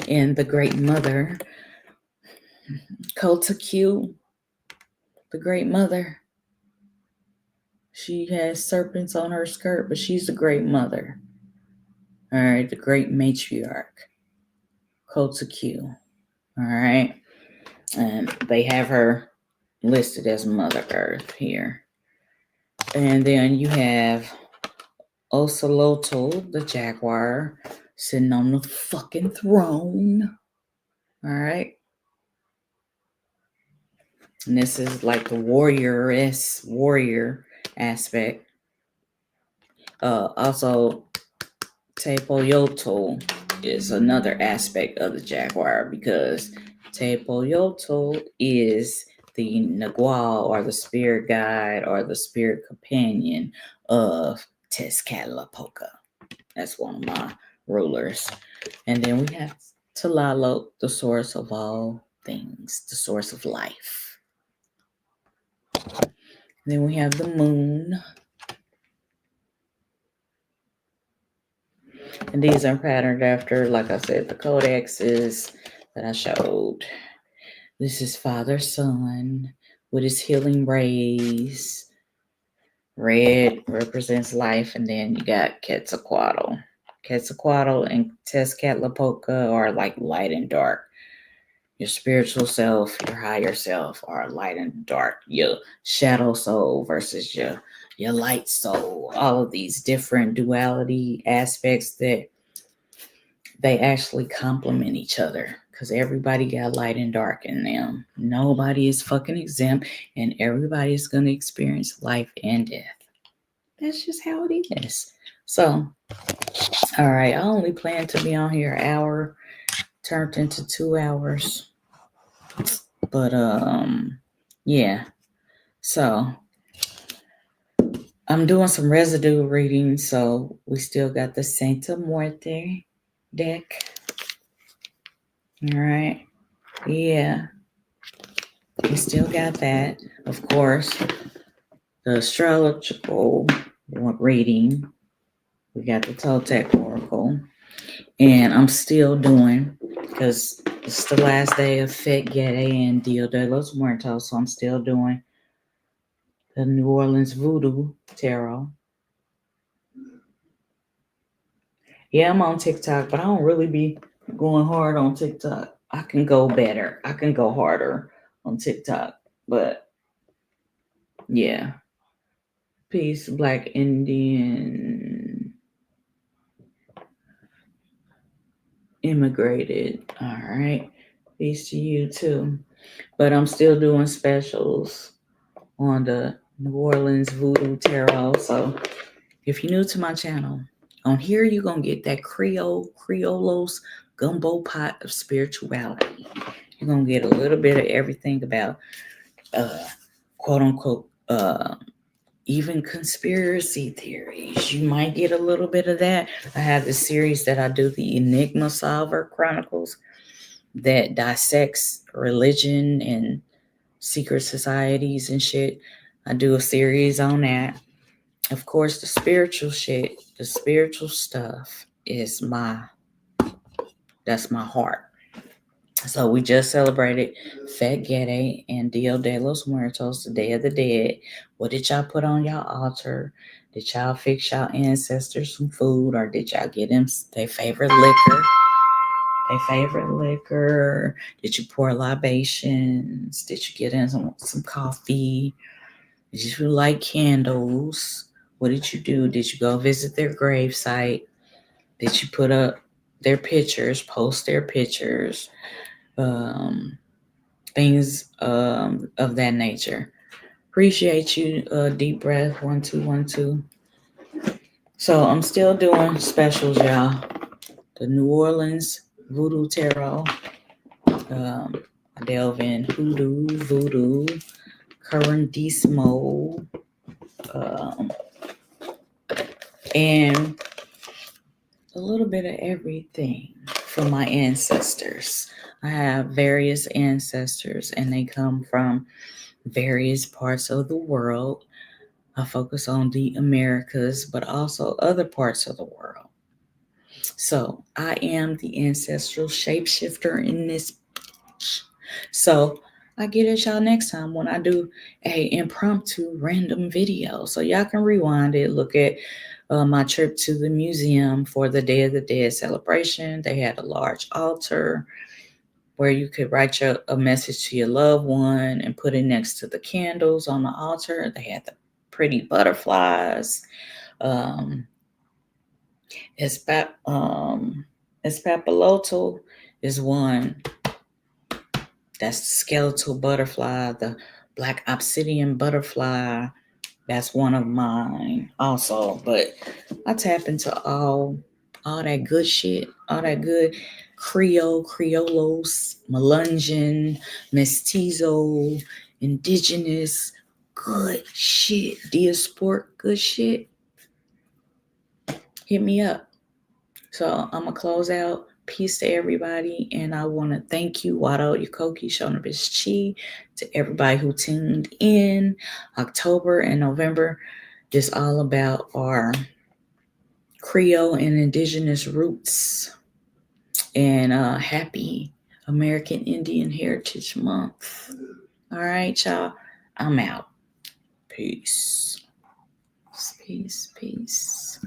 And the Great Mother, Kotaku, the Great Mother. She has serpents on her skirt, but she's the Great Mother. All right, the Great Matriarch, Kotaku. All right, and they have her listed as Mother Earth here. And then you have Ocelotl, the jaguar, sitting on the fucking throne. All right. And this is like the warrior aspect. Also, Tepoyotl is another aspect of the jaguar because Tepoyotl is the Nagual or the spirit guide or the spirit companion of Tezcatlipoca. That's one of my rulers. And then we have Tlaloc, the source of all things, the source of life. Then we have the moon. And these are patterned after, like I said, the codexes that I showed. This is Father Son with his healing rays. Red represents life, and then you got Quetzalcoatl. Quetzalcoatl and Tezcatlipoca are like light and dark. Your spiritual self, your higher self are light and dark. Your shadow soul versus your light soul. All of these different duality aspects that they actually complement each other because everybody got light and dark in them. Nobody is fucking exempt, and everybody's going to experience life and death. That's just how it is. So, all right, I only plan to be on here an hour, turned into 2 hours. But yeah. So I'm doing some residue reading, so we still got the Santa Muerte deck. All right. Yeah. We still got that. Of course, the astrological reading. We got the Toltec Oracle. And I'm still doing, because it's the last day of Fet Gede and Dia de los Muertos, so I'm still doing the New Orleans Voodoo Tarot. Yeah, I'm on TikTok, but I don't really be going hard on TikTok. I can go better. I can go harder on TikTok. But yeah. Peace, Black Indian immigrated. All right. Peace to you too. But I'm still doing specials on the New Orleans Voodoo Tarot. So if you're new to my channel, on here you're going to get that Criollo's gumbo pot of spirituality. You're going to get a little bit of everything about quote unquote even conspiracy theories. You might get a little bit of that. I have this series that I do, the Enigma Solver Chronicles, that dissects religion and secret societies and shit. I do a series on that. Of course, the spiritual shit, the spiritual stuff is that's my heart. So we just celebrated Fat Gede and Dia de los Muertos, the Day of the Dead. What did y'all put on y'all altar? Did y'all fix y'all ancestors some food, or did y'all get them their favorite liquor? Did you pour libations? Did you get in some coffee? Did you light candles? What did you do? Did you go visit their gravesite? Did you put up their pictures, post their pictures? Things of that nature. Appreciate you. Deep breath. 1 2 1 2. So I'm still doing specials, y'all. The New Orleans Voodoo Tarot. I delve in hoodoo, voodoo, currendismo, and a little bit of everything from my ancestors. I have various ancestors, and they come from various parts of the world. I focus on the Americas, but also other parts of the world. So I am the ancestral shapeshifter in this. So I get at y'all next time when I do a impromptu random video. So y'all can rewind it, look at my trip to the museum for the Day of the Dead celebration. They had a large altar where you could write a message to your loved one and put it next to the candles on the altar. They had the pretty butterflies. Espapilotl is one. That's the skeletal butterfly, the black obsidian butterfly. That's one of mine also. But I tap into all that good shit, all that good Criollos, Melungeon, Mestizo, indigenous, good shit, Diasport, good shit. Hit me up. So I'm going to close out. Peace to everybody. And I want to thank you, Wado Yukoki, Shonabis Chi, to everybody who tuned in. October and November is all about our Creole and indigenous roots. And happy American Indian Heritage Month. All right, y'all. I'm out. Peace. Peace.